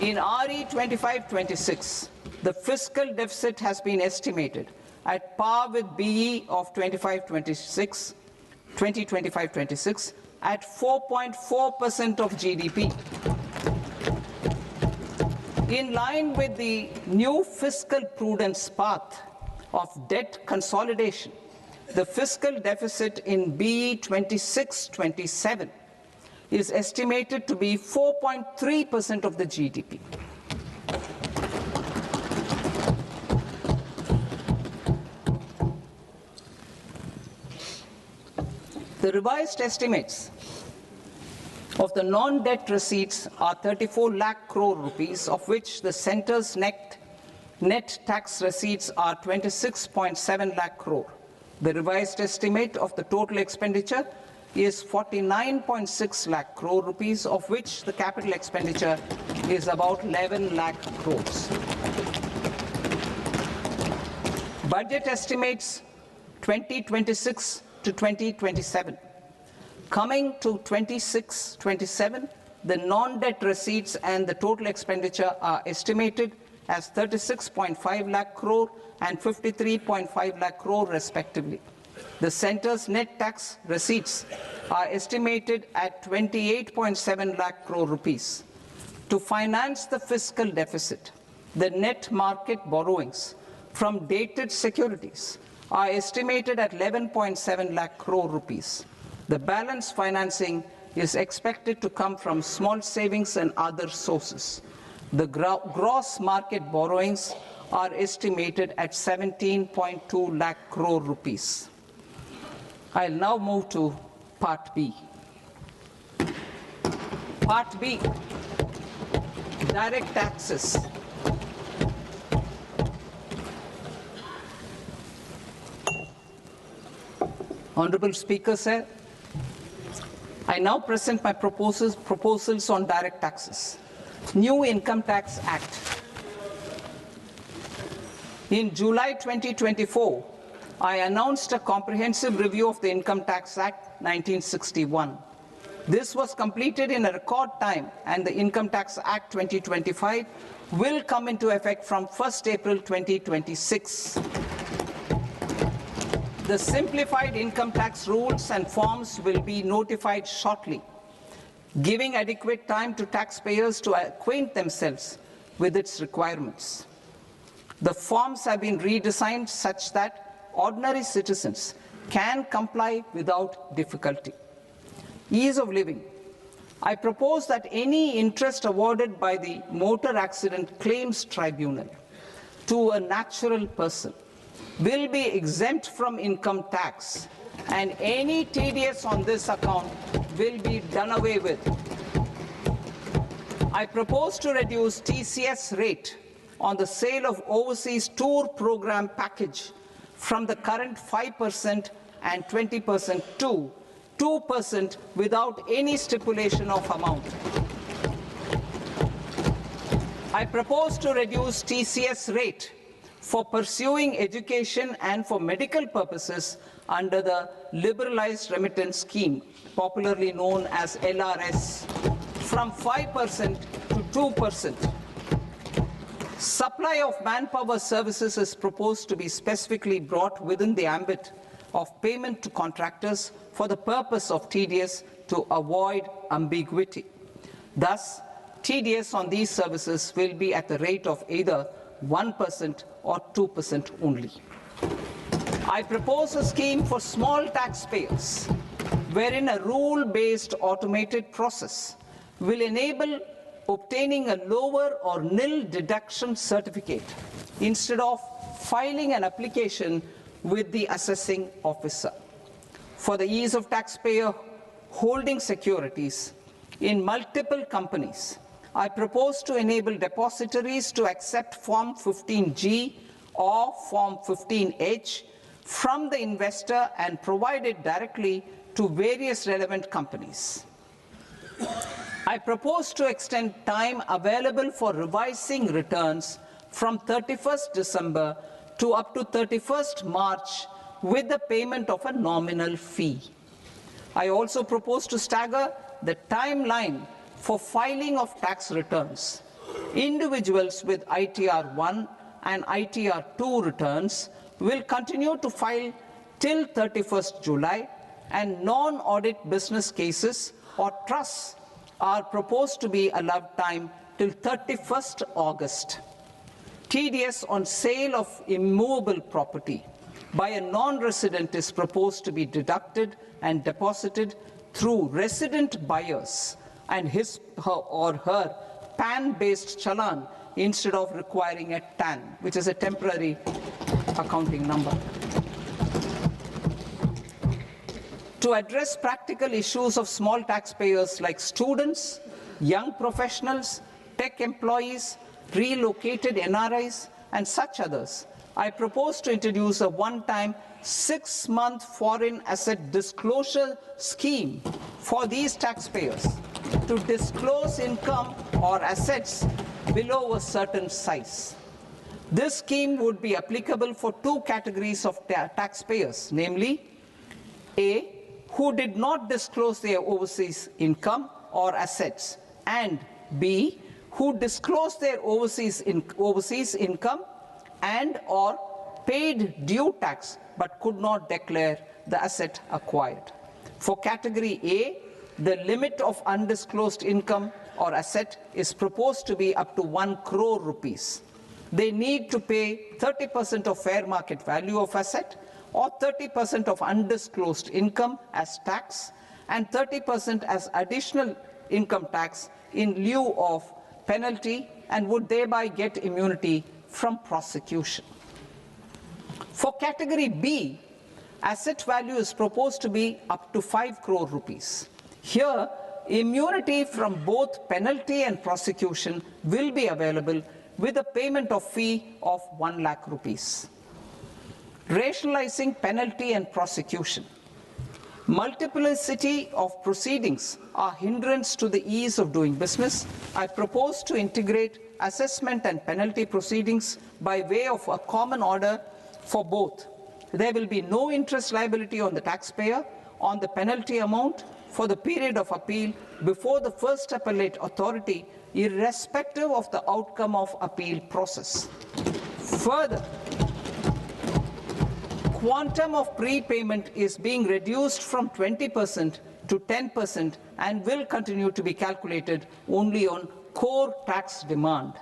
Speaker 1: In RE 25-26, the fiscal deficit has been estimated at par with BE of 2025-26 at 4.4% of GDP. In line with the new fiscal prudence path of debt consolidation, the fiscal deficit in BE 26-27 is estimated to be 4.3% of the GDP. The revised estimates of the non-debt receipts are 34 lakh crore rupees, of which the centre's net tax receipts are 26.7 lakh crore. The revised estimate of the total expenditure is 49.6 lakh crore rupees, of which the capital expenditure is about 11 lakh crores. Budget estimates 2026 to 2027. Coming to 26-27, the non-debt receipts and the total expenditure are estimated as 36.5 lakh crore and 53.5 lakh crore respectively. The centre's net tax receipts are estimated at 28.7 lakh crore rupees. To finance the fiscal deficit, the net market borrowings from dated securities are estimated at 11.7 lakh crore rupees. The balance financing is expected to come from small savings and other sources. The gross market borrowings are estimated at 17.2 lakh crore rupees. I'll now move to Part B. Part B, direct taxes. Honorable Speaker, sir, I now present my proposals on direct taxes. New Income Tax Act. In July 2024, I announced a comprehensive review of the Income Tax Act 1961. This was completed in a record time, and the Income Tax Act 2025 will come into effect from 1st April 2026. The simplified income tax rules and forms will be notified shortly, giving adequate time to taxpayers to acquaint themselves with its requirements. The forms have been redesigned such that ordinary citizens can comply without difficulty. Ease of living. I propose that any interest awarded by the Motor Accident Claims Tribunal to a natural person will be exempt from income tax, and any TDS on this account will be done away with. I propose to reduce TCS rate on the sale of overseas tour program package from the current 5% and 20% to 2% without any stipulation of amount. I propose to reduce TCS rate for pursuing education and for medical purposes under the Liberalized Remittance Scheme, popularly known as LRS, from 5% to 2%. Supply of manpower services is proposed to be specifically brought within the ambit of payment to contractors for the purpose of TDS to avoid ambiguity. Thus, TDS on these services will be at the rate of either 1% or 2% only. I propose a scheme for small taxpayers, wherein a rule-based automated process will enable obtaining a lower or nil deduction certificate instead of filing an application with the assessing officer. For the ease of taxpayer holding securities in multiple companies, I propose to enable depositories to accept Form 15G or Form 15H from the investor and provide it directly to various relevant companies. I propose to extend time available for revising returns from 31st December to up to 31st March with the payment of a nominal fee. I also propose to stagger the timeline for filing of tax returns. Individuals with ITR 1 and ITR 2 returns will continue to file till 31st July, and non-audit business cases or trusts are proposed to be allowed time till 31st August. TDS on sale of immovable property by a non-resident is proposed to be deducted and deposited through resident buyers and his or her PAN-based challan instead of requiring a TAN, which is a temporary accounting number. To address practical issues of small taxpayers like students, young professionals, tech employees, relocated NRIs, and such others, I propose to introduce a one-time 6-month foreign asset disclosure scheme for these taxpayers to disclose income or assets below a certain size. This scheme would be applicable for two categories of taxpayers, namely A, who did not disclose their overseas income or assets, and B, who disclosed their overseas income and or paid due tax but could not declare the asset acquired. For category A, the limit of undisclosed income or asset is proposed to be up to 1 crore rupees. they need to pay 30% of fair market value of asset or 30% of undisclosed income as tax and 30% as additional income tax in lieu of penalty and would thereby get immunity from prosecution. For category B, asset value is proposed to be up to 5 crore rupees. Here, immunity from both penalty and prosecution will be available with a payment of fee of 1 lakh rupees. Rationalizing penalty and prosecution. Multiplicity of proceedings are hindrance to the ease of doing business. I propose to integrate assessment and penalty proceedings by way of a common order for both. There will be no interest liability on the taxpayer on the penalty amount for the period of appeal before the first appellate authority, irrespective of the outcome of appeal process. Further, quantum of prepayment is being reduced from 20% to 10% and will continue to be calculated only on core tax demand.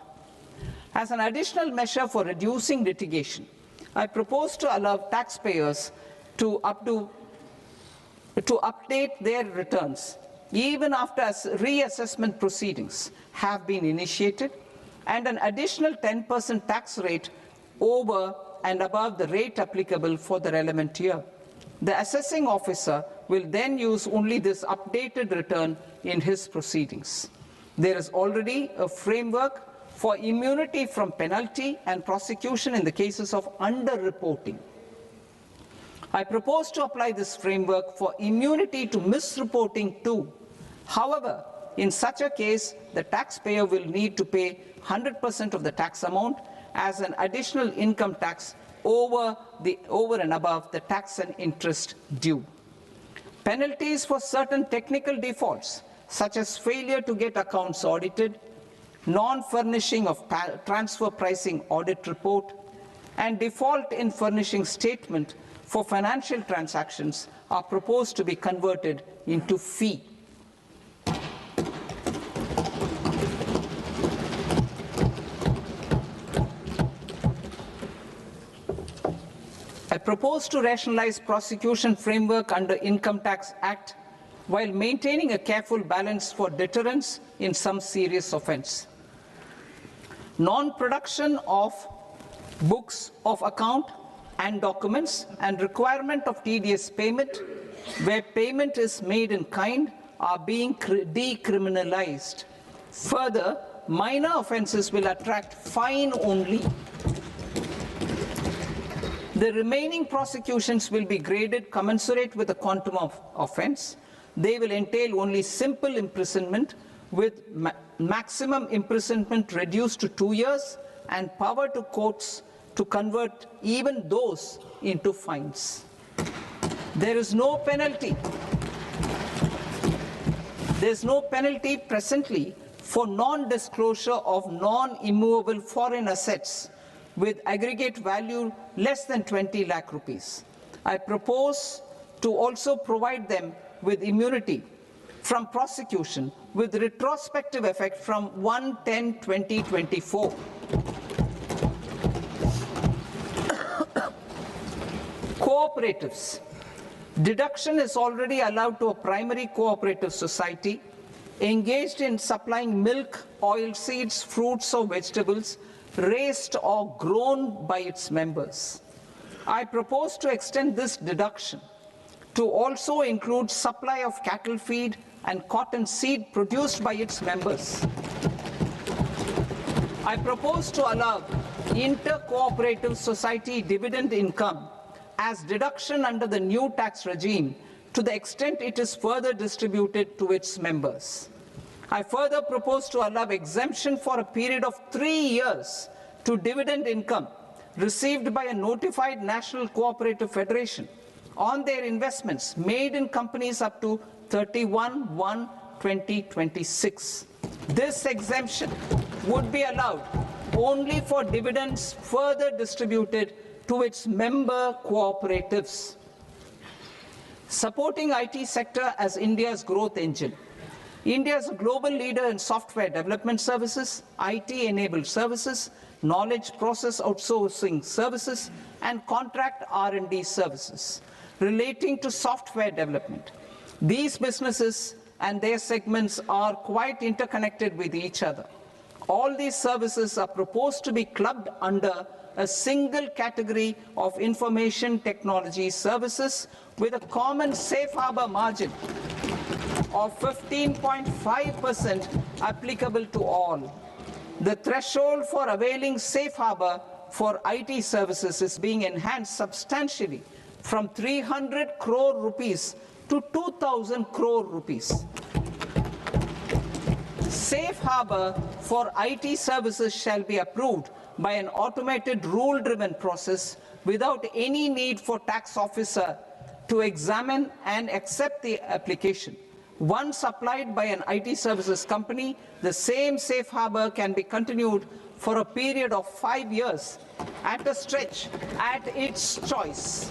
Speaker 1: As an additional measure for reducing litigation, I propose to allow taxpayers to update their returns even after reassessment proceedings have been initiated, and an additional 10% tax rate over and above the rate applicable for the relevant year. The assessing officer will then use only this updated return in his proceedings. There is already a framework for immunity from penalty and prosecution in the cases of underreporting. I propose to apply this framework for immunity to misreporting too. However, in such a case, the taxpayer will need to pay 100% of the tax amount as an additional income tax over and above the tax and interest due. Penalties for certain technical defaults, such as failure to get accounts audited, non-furnishing of transfer pricing audit report, and default in furnishing statement for financial transactions are proposed to be converted into fee. I propose to rationalize prosecution framework under Income Tax Act while maintaining a careful balance for deterrence in some serious offence. Non-production of books of account and documents and requirement of TDS payment where payment is made in kind are being decriminalized. Further, minor offences will attract fine only. The remaining prosecutions will be graded commensurate with the quantum of offence. They will entail only simple imprisonment with maximum imprisonment reduced to 2 years and power to courts to convert even those into fines. There is no penalty. There is no penalty presently for non-disclosure of non-immovable foreign assets with aggregate value less than 20 lakh rupees. I propose to also provide them with immunity from prosecution with retrospective effect from 1/10/2024. Cooperatives. Deduction is already allowed to a primary cooperative society engaged in supplying milk, oilseeds, fruits or vegetables raised or grown by its members. I propose to extend this deduction to also include supply of cattle feed and cotton seed produced by its members. I propose to allow inter-cooperative society dividend income as deduction under the new tax regime to the extent it is further distributed to its members. I further propose to allow exemption for a period of 3 years to dividend income received by a notified national cooperative federation on their investments made in companies up to 31/1/2026. This exemption would be allowed only for dividends further distributed to its member cooperatives. Supporting IT sector as India's growth engine. India is a global leader in software development services, IT-enabled services, knowledge process outsourcing services, and contract R&D services relating to software development. These businesses and their segments are quite interconnected with each other. All these services are proposed to be clubbed under a single category of information technology services with a common safe harbor margin of 15.5% applicable to all. The threshold for availing safe harbor for IT services is being enhanced substantially from 300 crore rupees to 2,000 crore rupees. Safe harbor for IT services shall be approved by an automated rule-driven process without any need for tax officer to examine and accept the application. Once applied by an IT services company, the same safe harbor can be continued for a period of 5 years at a stretch at its choice.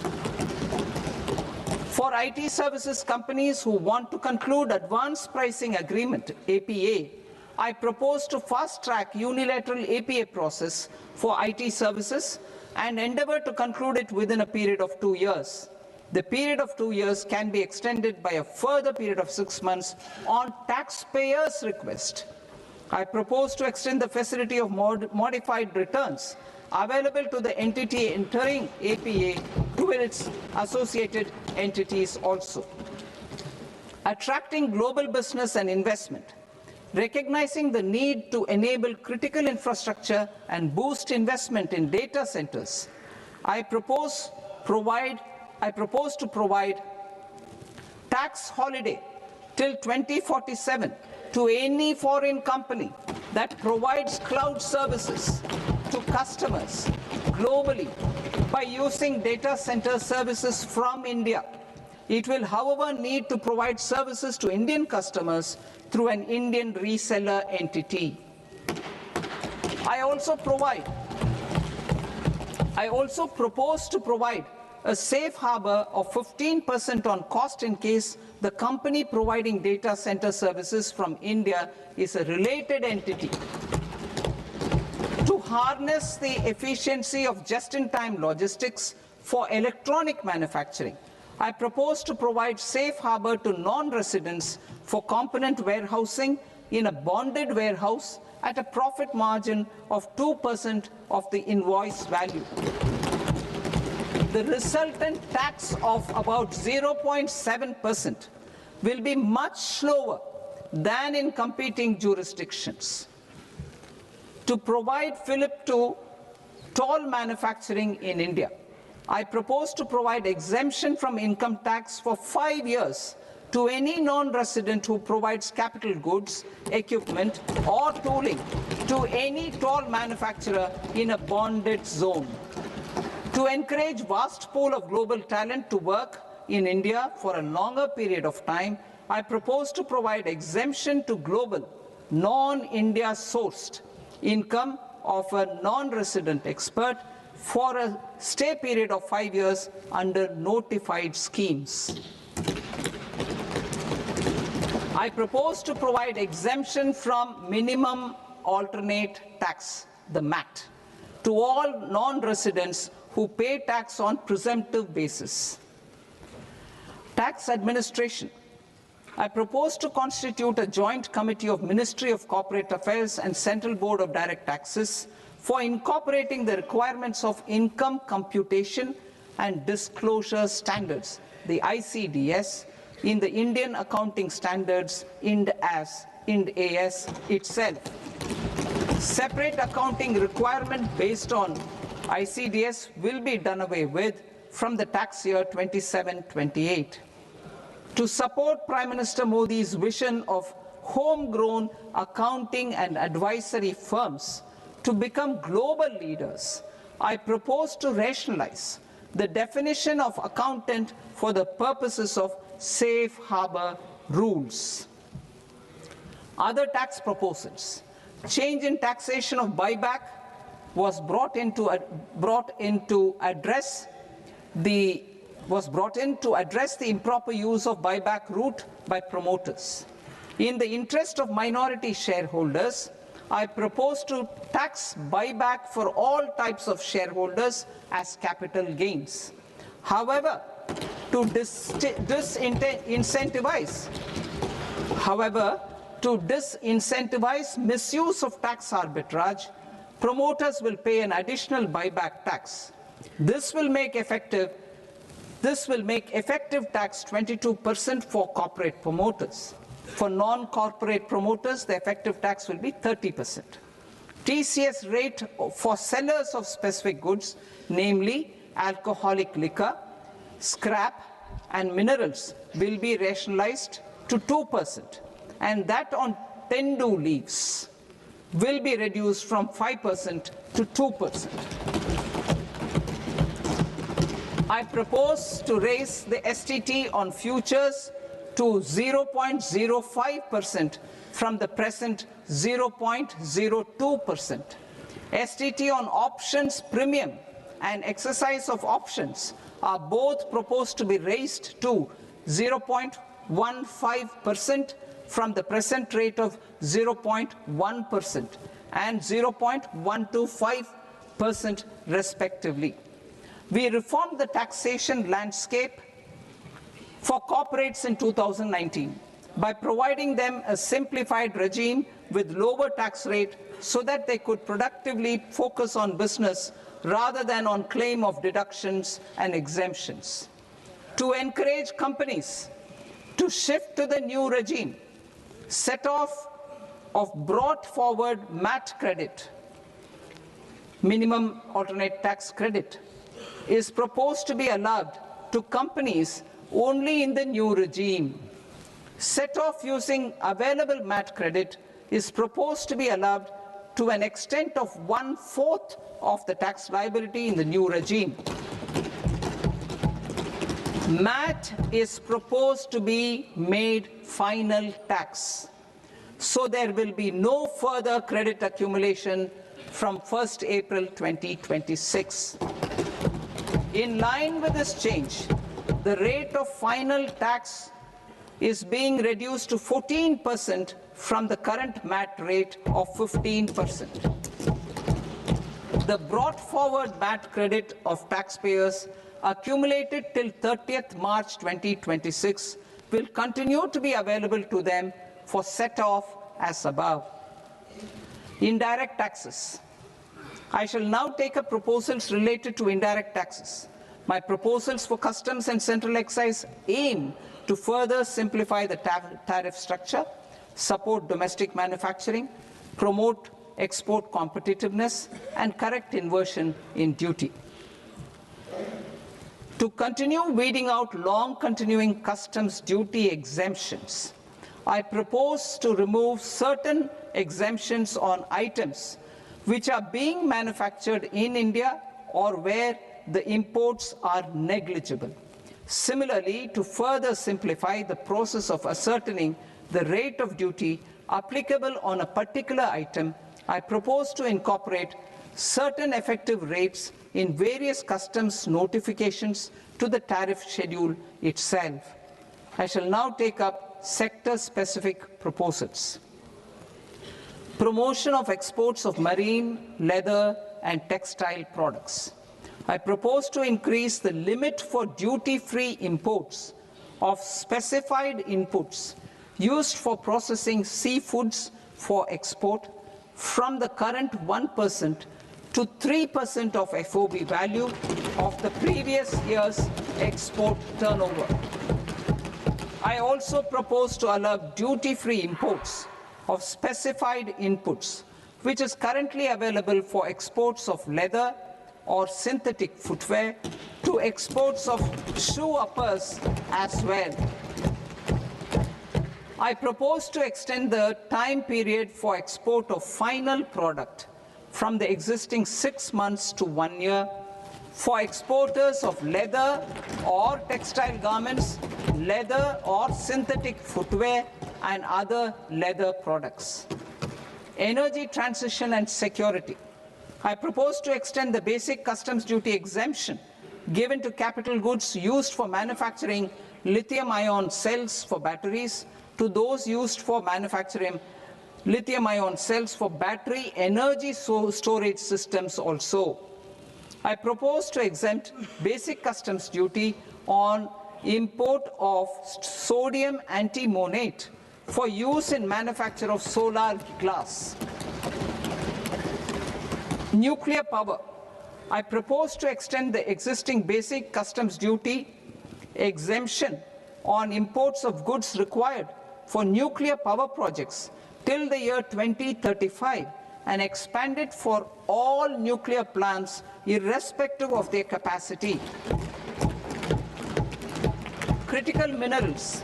Speaker 1: For IT services companies who want to conclude advanced pricing agreement, APA, I propose to fast-track unilateral APA process for IT services and endeavor to conclude it within a period of 2 years. The period of 2 years can be extended by a further period of 6 months on taxpayers' request. I propose to extend the facility of modified returns available to the entity entering APA to its associated entities also. Attracting global business and investment. Recognizing the need to enable critical infrastructure and boost investment in data centers, I propose to provide tax holiday till 2047 to any foreign company that provides cloud services to customers globally by using data center services from India. It will, however, need to provide services to Indian customers through an Indian reseller entity. I also propose to provide a safe harbor of 15% on cost in case the company providing data center services from India is a related entity. To harness the efficiency of just-in-time logistics for electronic manufacturing, I propose to provide safe harbor to non-residents for component warehousing in a bonded warehouse at a profit margin of 2% of the invoice value. The resultant tax of about 0.7% will be much lower than in competing jurisdictions. To provide fillip to toll manufacturing in India, I propose to provide exemption from income tax for 5 years to any non-resident who provides capital goods, equipment, or tooling to any toll manufacturer in a bonded zone. To encourage vast pool of global talent to work in India for a longer period of time, I propose to provide exemption to global, non-India sourced income of a non-resident expert for a stay period of 5 years under notified schemes. I propose to provide exemption from minimum alternate tax, the MAT, to all non-residents who pay tax on presumptive basis. Tax administration. I propose to constitute a joint committee of Ministry of Corporate Affairs and Central Board of Direct Taxes for incorporating the requirements of income computation and disclosure standards, the ICDS, in the Indian Accounting Standards, IND AS itself. Separate accounting requirement based on ICDS will be done away with from the tax year 27-28. To support Prime Minister Modi's vision of homegrown accounting and advisory firms to become global leaders, I propose to rationalize the definition of accountant for the purposes of safe harbor rules. Other tax proposals. Change in taxation of buyback was brought in to address the improper use of buyback route by promoters. In the interest of minority shareholders, I propose to tax buyback for all types of shareholders as capital gains. However, to disincentivize misuse of tax arbitrage, promoters will pay an additional buyback tax. This will make effective tax 22% for corporate promoters. For non-corporate promoters, the effective tax will be 30%. TCS rate for sellers of specific goods, namely alcoholic liquor, scrap, and minerals, will be rationalized to 2%, and that on tendu leaves will be reduced from 5% to 2%. I propose to raise the STT on futures to 0.05% from the present 0.02%. STT on options premium and exercise of options are both proposed to be raised to 0.15% from the present rate of 0.1% and 0.125% respectively. We reformed the taxation landscape for corporates in 2019 by providing them a simplified regime with lower tax rate so that they could productively focus on business rather than on claim of deductions and exemptions. To encourage companies to shift to the new regime, set-off of brought forward MAT credit, minimum alternate tax credit, is proposed to be allowed to companies only in the new regime. Set-off using available MAT credit is proposed to be allowed to an extent of 1/4 of the tax liability in the new regime. MAT is proposed to be made final tax, so there will be no further credit accumulation from 1st April 2026. In line with this change, the rate of final tax is being reduced to 14% from the current MAT rate of 15%. The brought forward MAT credit of taxpayers accumulated till 30th March 2026 will continue to be available to them for set-off as above. Indirect taxes. I shall now take up proposals related to indirect taxes. My proposals for customs and central excise aim to further simplify the tariff structure, support domestic manufacturing, promote export competitiveness, and correct inversion in duty. To continue weeding out long-continuing customs duty exemptions, I propose to remove certain exemptions on items which are being manufactured in India or where the imports are negligible. Similarly, to further simplify the process of ascertaining the rate of duty applicable on a particular item, I propose to incorporate certain effective rates in various customs notifications to the tariff schedule itself. I shall now take up sector-specific proposals. Promotion of exports of marine, leather, and textile products. I propose to increase the limit for duty-free imports of specified inputs used for processing seafoods for export from the current 1% to 3% of FOB value of the previous year's export turnover. I also propose to allow duty-free imports of specified inputs, which is currently available for exports of leather or synthetic footwear, to exports of shoe uppers as well. I propose to extend the time period for export of final product from the existing 6 months to 1 year for exporters of leather or textile garments, leather or synthetic footwear, and other leather products. Energy transition and security. I propose to extend the basic customs duty exemption given to capital goods used for manufacturing lithium-ion cells for batteries to those used for manufacturing lithium-ion cells for battery energy storage systems also. I propose to exempt basic customs duty on import of sodium antimonate for use in manufacture of solar glass. Nuclear power. I propose to extend the existing basic customs duty exemption on imports of goods required for nuclear power projects till the year 2035 and expand it for all nuclear plants irrespective of their capacity. Critical minerals.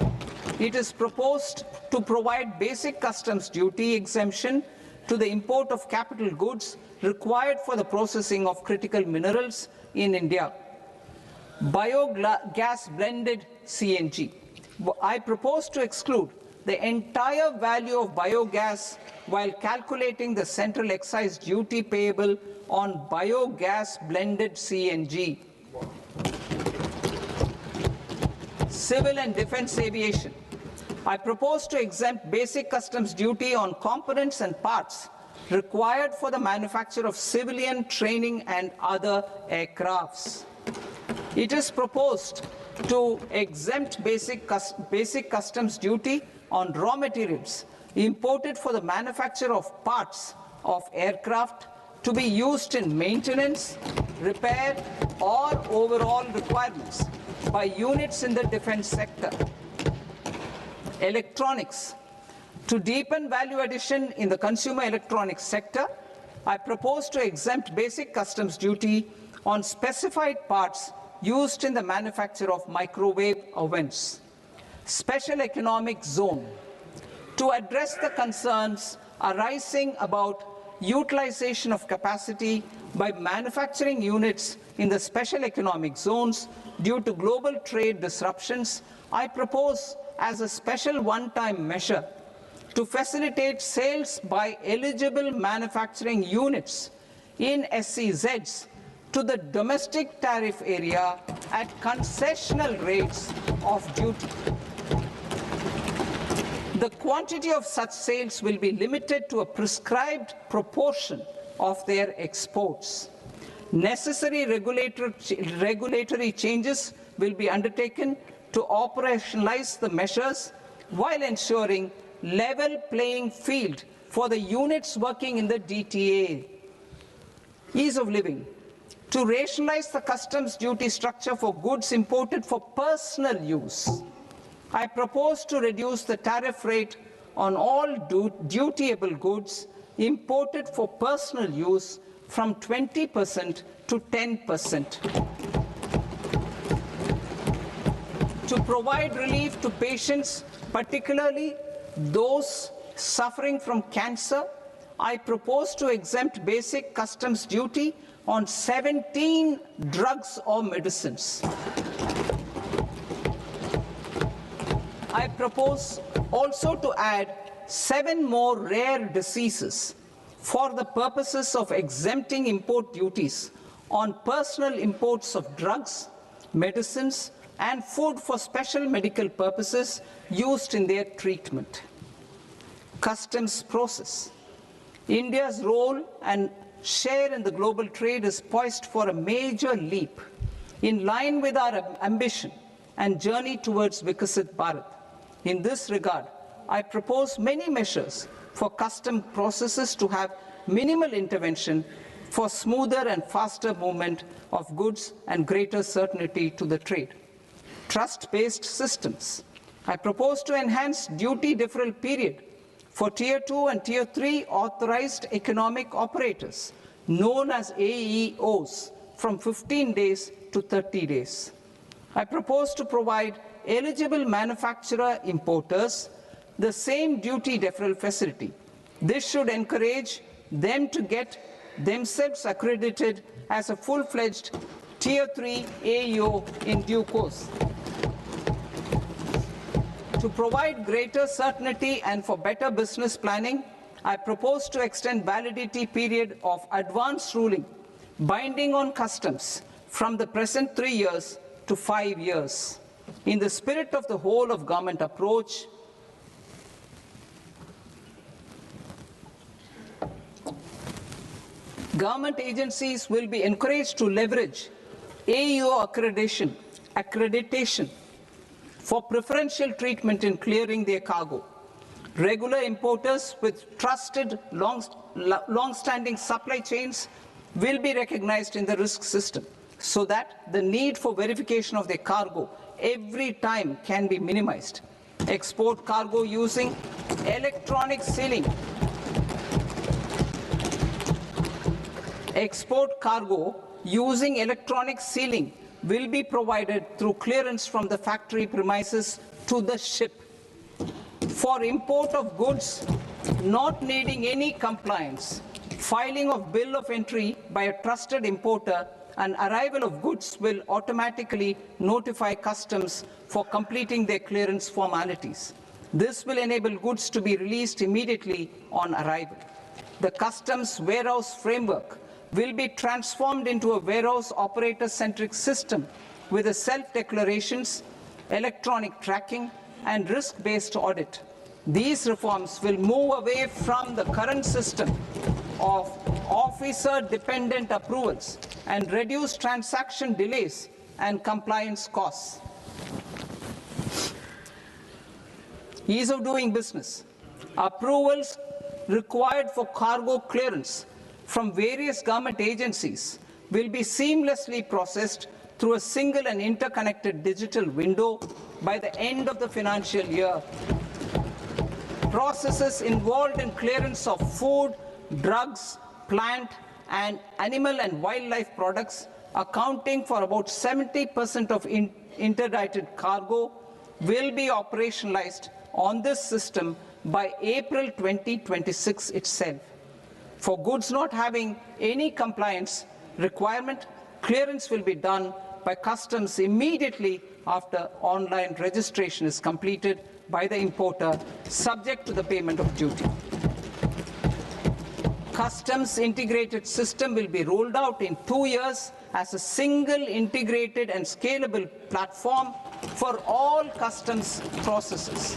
Speaker 1: It is proposed to provide basic customs duty exemption to the import of capital goods required for the processing of critical minerals in India. Biogas blended CNG. I propose to exclude the entire value of biogas while calculating the central excise duty payable on biogas blended CNG. Civil and defense aviation. I propose to exempt basic customs duty on components and parts required for the manufacture of civilian training and other aircrafts. It is proposed to exempt basic customs duty on raw materials imported for the manufacture of parts of aircraft to be used in maintenance, repair, or overall requirements by units in the defense sector. Electronics. To deepen value addition in the consumer electronics sector, I propose to exempt basic customs duty on specified parts used in the manufacture of microwave ovens. Special economic zone. To address the concerns arising about utilization of capacity by manufacturing units in the special economic zones due to global trade disruptions, I propose as a special one-time measure to facilitate sales by eligible manufacturing units in SEZs to the domestic tariff area at concessional rates of duty. The quantity of such sales will be limited to a prescribed proportion of their exports. Necessary regulatory changes will be undertaken to operationalize the measures while ensuring level playing field for the units working in the DTA. Ease of living. To rationalize the customs duty structure for goods imported for personal use, I propose to reduce the tariff rate on all dutiable goods imported for personal use from 20% to 10%. To provide relief to patients, particularly those suffering from cancer, I propose to exempt basic customs duty on 17 drugs or medicines. I propose also to add 7 more rare diseases for the purposes of exempting import duties on personal imports of drugs, medicines, and food for special medical purposes used in their treatment. Customs process. India's role and share in the global trade is poised for a major leap in line with our ambition and journey towards Viksit Bharat. In this regard, I propose many measures for custom processes to have minimal intervention for smoother and faster movement of goods and greater certainty to the trade. Trust-based systems. I propose to enhance duty deferral period for Tier 2 and Tier 3 authorized economic operators, known as AEOs, from 15 days to 30 days. I propose to provide eligible manufacturer importers the same duty deferral facility. This should encourage them to get themselves accredited as a full-fledged Tier 3 AEO in due course. To provide greater certainty and for better business planning, I propose to extend validity period of advance ruling binding on customs from the present 3 years to 5 years. In the spirit of the whole of government approach, Government agencies will be encouraged to leverage AEO accreditation for preferential treatment in clearing their cargo. Regular importers with trusted long-standing supply chains will be recognized in the risk system so that the need for verification of their cargo every time can be minimized. Export cargo using electronic sealing. Export cargo using electronic sealing will be provided through clearance from the factory premises to the ship. For import of goods not needing any compliance, filing of bill of entry by a trusted importer and arrival of goods will automatically notify customs for completing their clearance formalities. This will enable goods to be released immediately on arrival. The customs warehouse framework will be transformed into a warehouse operator-centric system with a self-declarations, electronic tracking, and risk-based audit. These reforms will move away from the current system of officer-dependent approvals and reduce transaction delays and compliance costs. Ease of doing business. Approvals required for cargo clearance from various government agencies will be seamlessly processed through a single and interconnected digital window by the end of the financial year. Processes involved in clearance of food, drugs, plant, and animal and wildlife products, accounting for about 70% of interdicted cargo, will be operationalized on this system by April 2026 itself. For goods not having any compliance requirement, clearance will be done by customs immediately after online registration is completed by the importer, subject to the payment of duty. Customs integrated system will be rolled out in 2 years as a single integrated and scalable platform for all customs processes.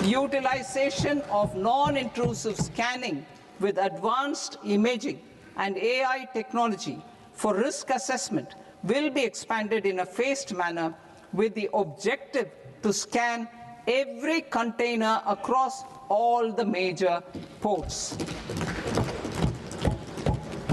Speaker 1: Utilization of non-intrusive scanning with advanced imaging and AI technology for risk assessment will be expanded in a phased manner with the objective to scan every container across all the major ports.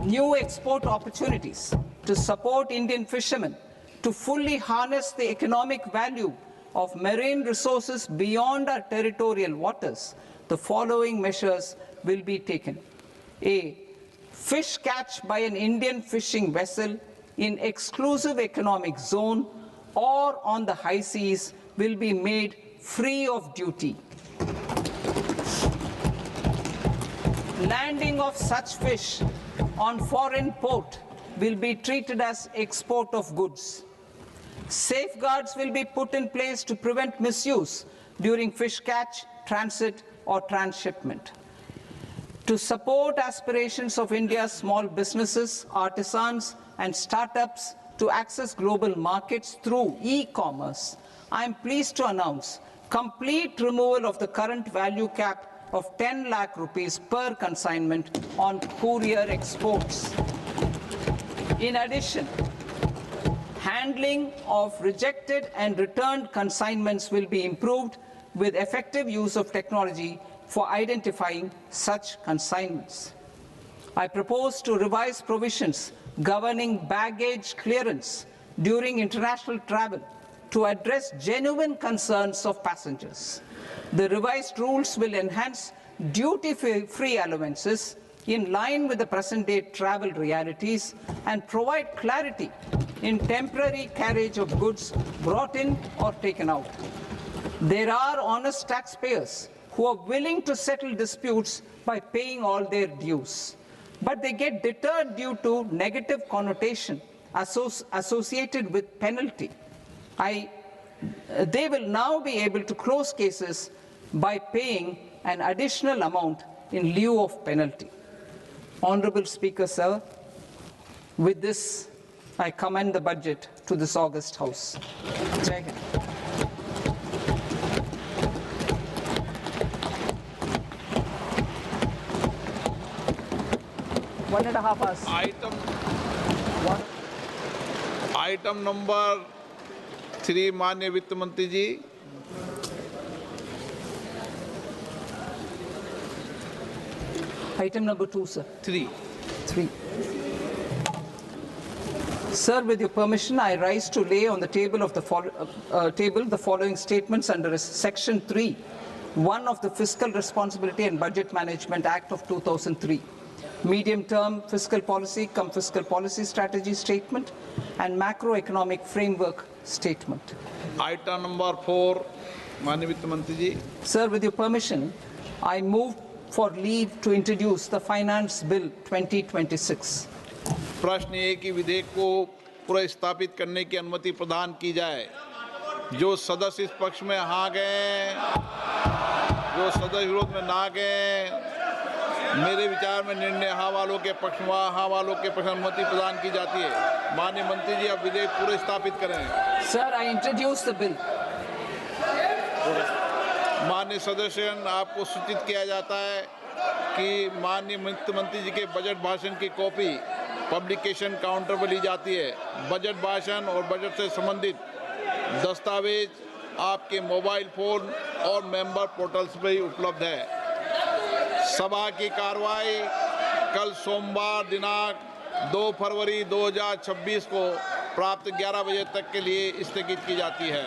Speaker 1: New export opportunities to support Indian fishermen to fully harness the economic value of marine resources beyond our territorial waters. The following measures will be taken. A. Fish catch by an Indian fishing vessel in exclusive economic zone or on the high seas will be made free of duty. Landing of such fish on foreign port will be treated as export of goods. Safeguards will be put in place to prevent misuse during fish catch, transit, or transshipment. To support aspirations of India's small businesses, artisans, and startups to access global markets through e-commerce, I am pleased to announce complete removal of the current value cap of 10 lakh rupees per consignment on courier exports. In addition, handling of rejected and returned consignments will be improved with effective use of technology for identifying such consignments. I propose to revise provisions governing baggage clearance during international travel to address genuine concerns of passengers. The revised rules will enhance duty-free allowances in line with the present-day travel realities and provide clarity in temporary carriage of goods brought in or taken out. There are honest taxpayers who are willing to settle disputes by paying all their dues, but they get deterred due to negative connotation associated with penalty. They will now be able to close cases by paying an additional amount in lieu of penalty. Honorable Speaker, sir, with this, I commend the budget to this august House. Jai Hind. 1.5 hours.
Speaker 2: Item number 3 माननीय वित्त मंत्री जी।
Speaker 1: Item number 2, sir.
Speaker 2: 3।
Speaker 1: 3. Sir, with your permission, I rise to lay on the table of the the following statements under Section 3, 1 of the Fiscal Responsibility and Budget Management Act of 2003, medium-term fiscal policy cum fiscal policy strategy statement, and macroeconomic framework statement.
Speaker 2: Item number 4 माननीय वित्त मंत्री जी।
Speaker 1: Sir, with your permission, I move for leave to introduce the Finance Bill 2026.
Speaker 2: प्रश्न ये कि विधेयक को पुनर्स्थापित करने की अनुमति प्रदान की जाए। जो सदस्य इस पक्ष में हाँ गए, जो सदस्य विरोध में ना गए, मेरे विचार में निर्णय हाँ वालों के पक्ष में हाँ वालों के पक्ष में अनुमति प्रदान की जाती है। माननीय मंत्री जी, अब विधेयक पुनर्स्थापित करें।
Speaker 1: Sir, I introduce the bill.
Speaker 2: माननीय सदस्य, आपको सूचित किया जाता है कि माननीय वित्त मंत्री जी के बजट भाषण की कॉपी पब्लिकेशन काउंटर पर ली जाती है। बजट भाषण और बजट से संबंधित दस्तावेज आपके मोबाइल फोन और मेंबर पोर्टल्स पर ही उपलब्ध है। सभा की कार्रवाई कल सोमवार दिनांक 2 फरवरी 2026 को प्राप्त 11 बजे तक के लिए स्थगित की जाती है।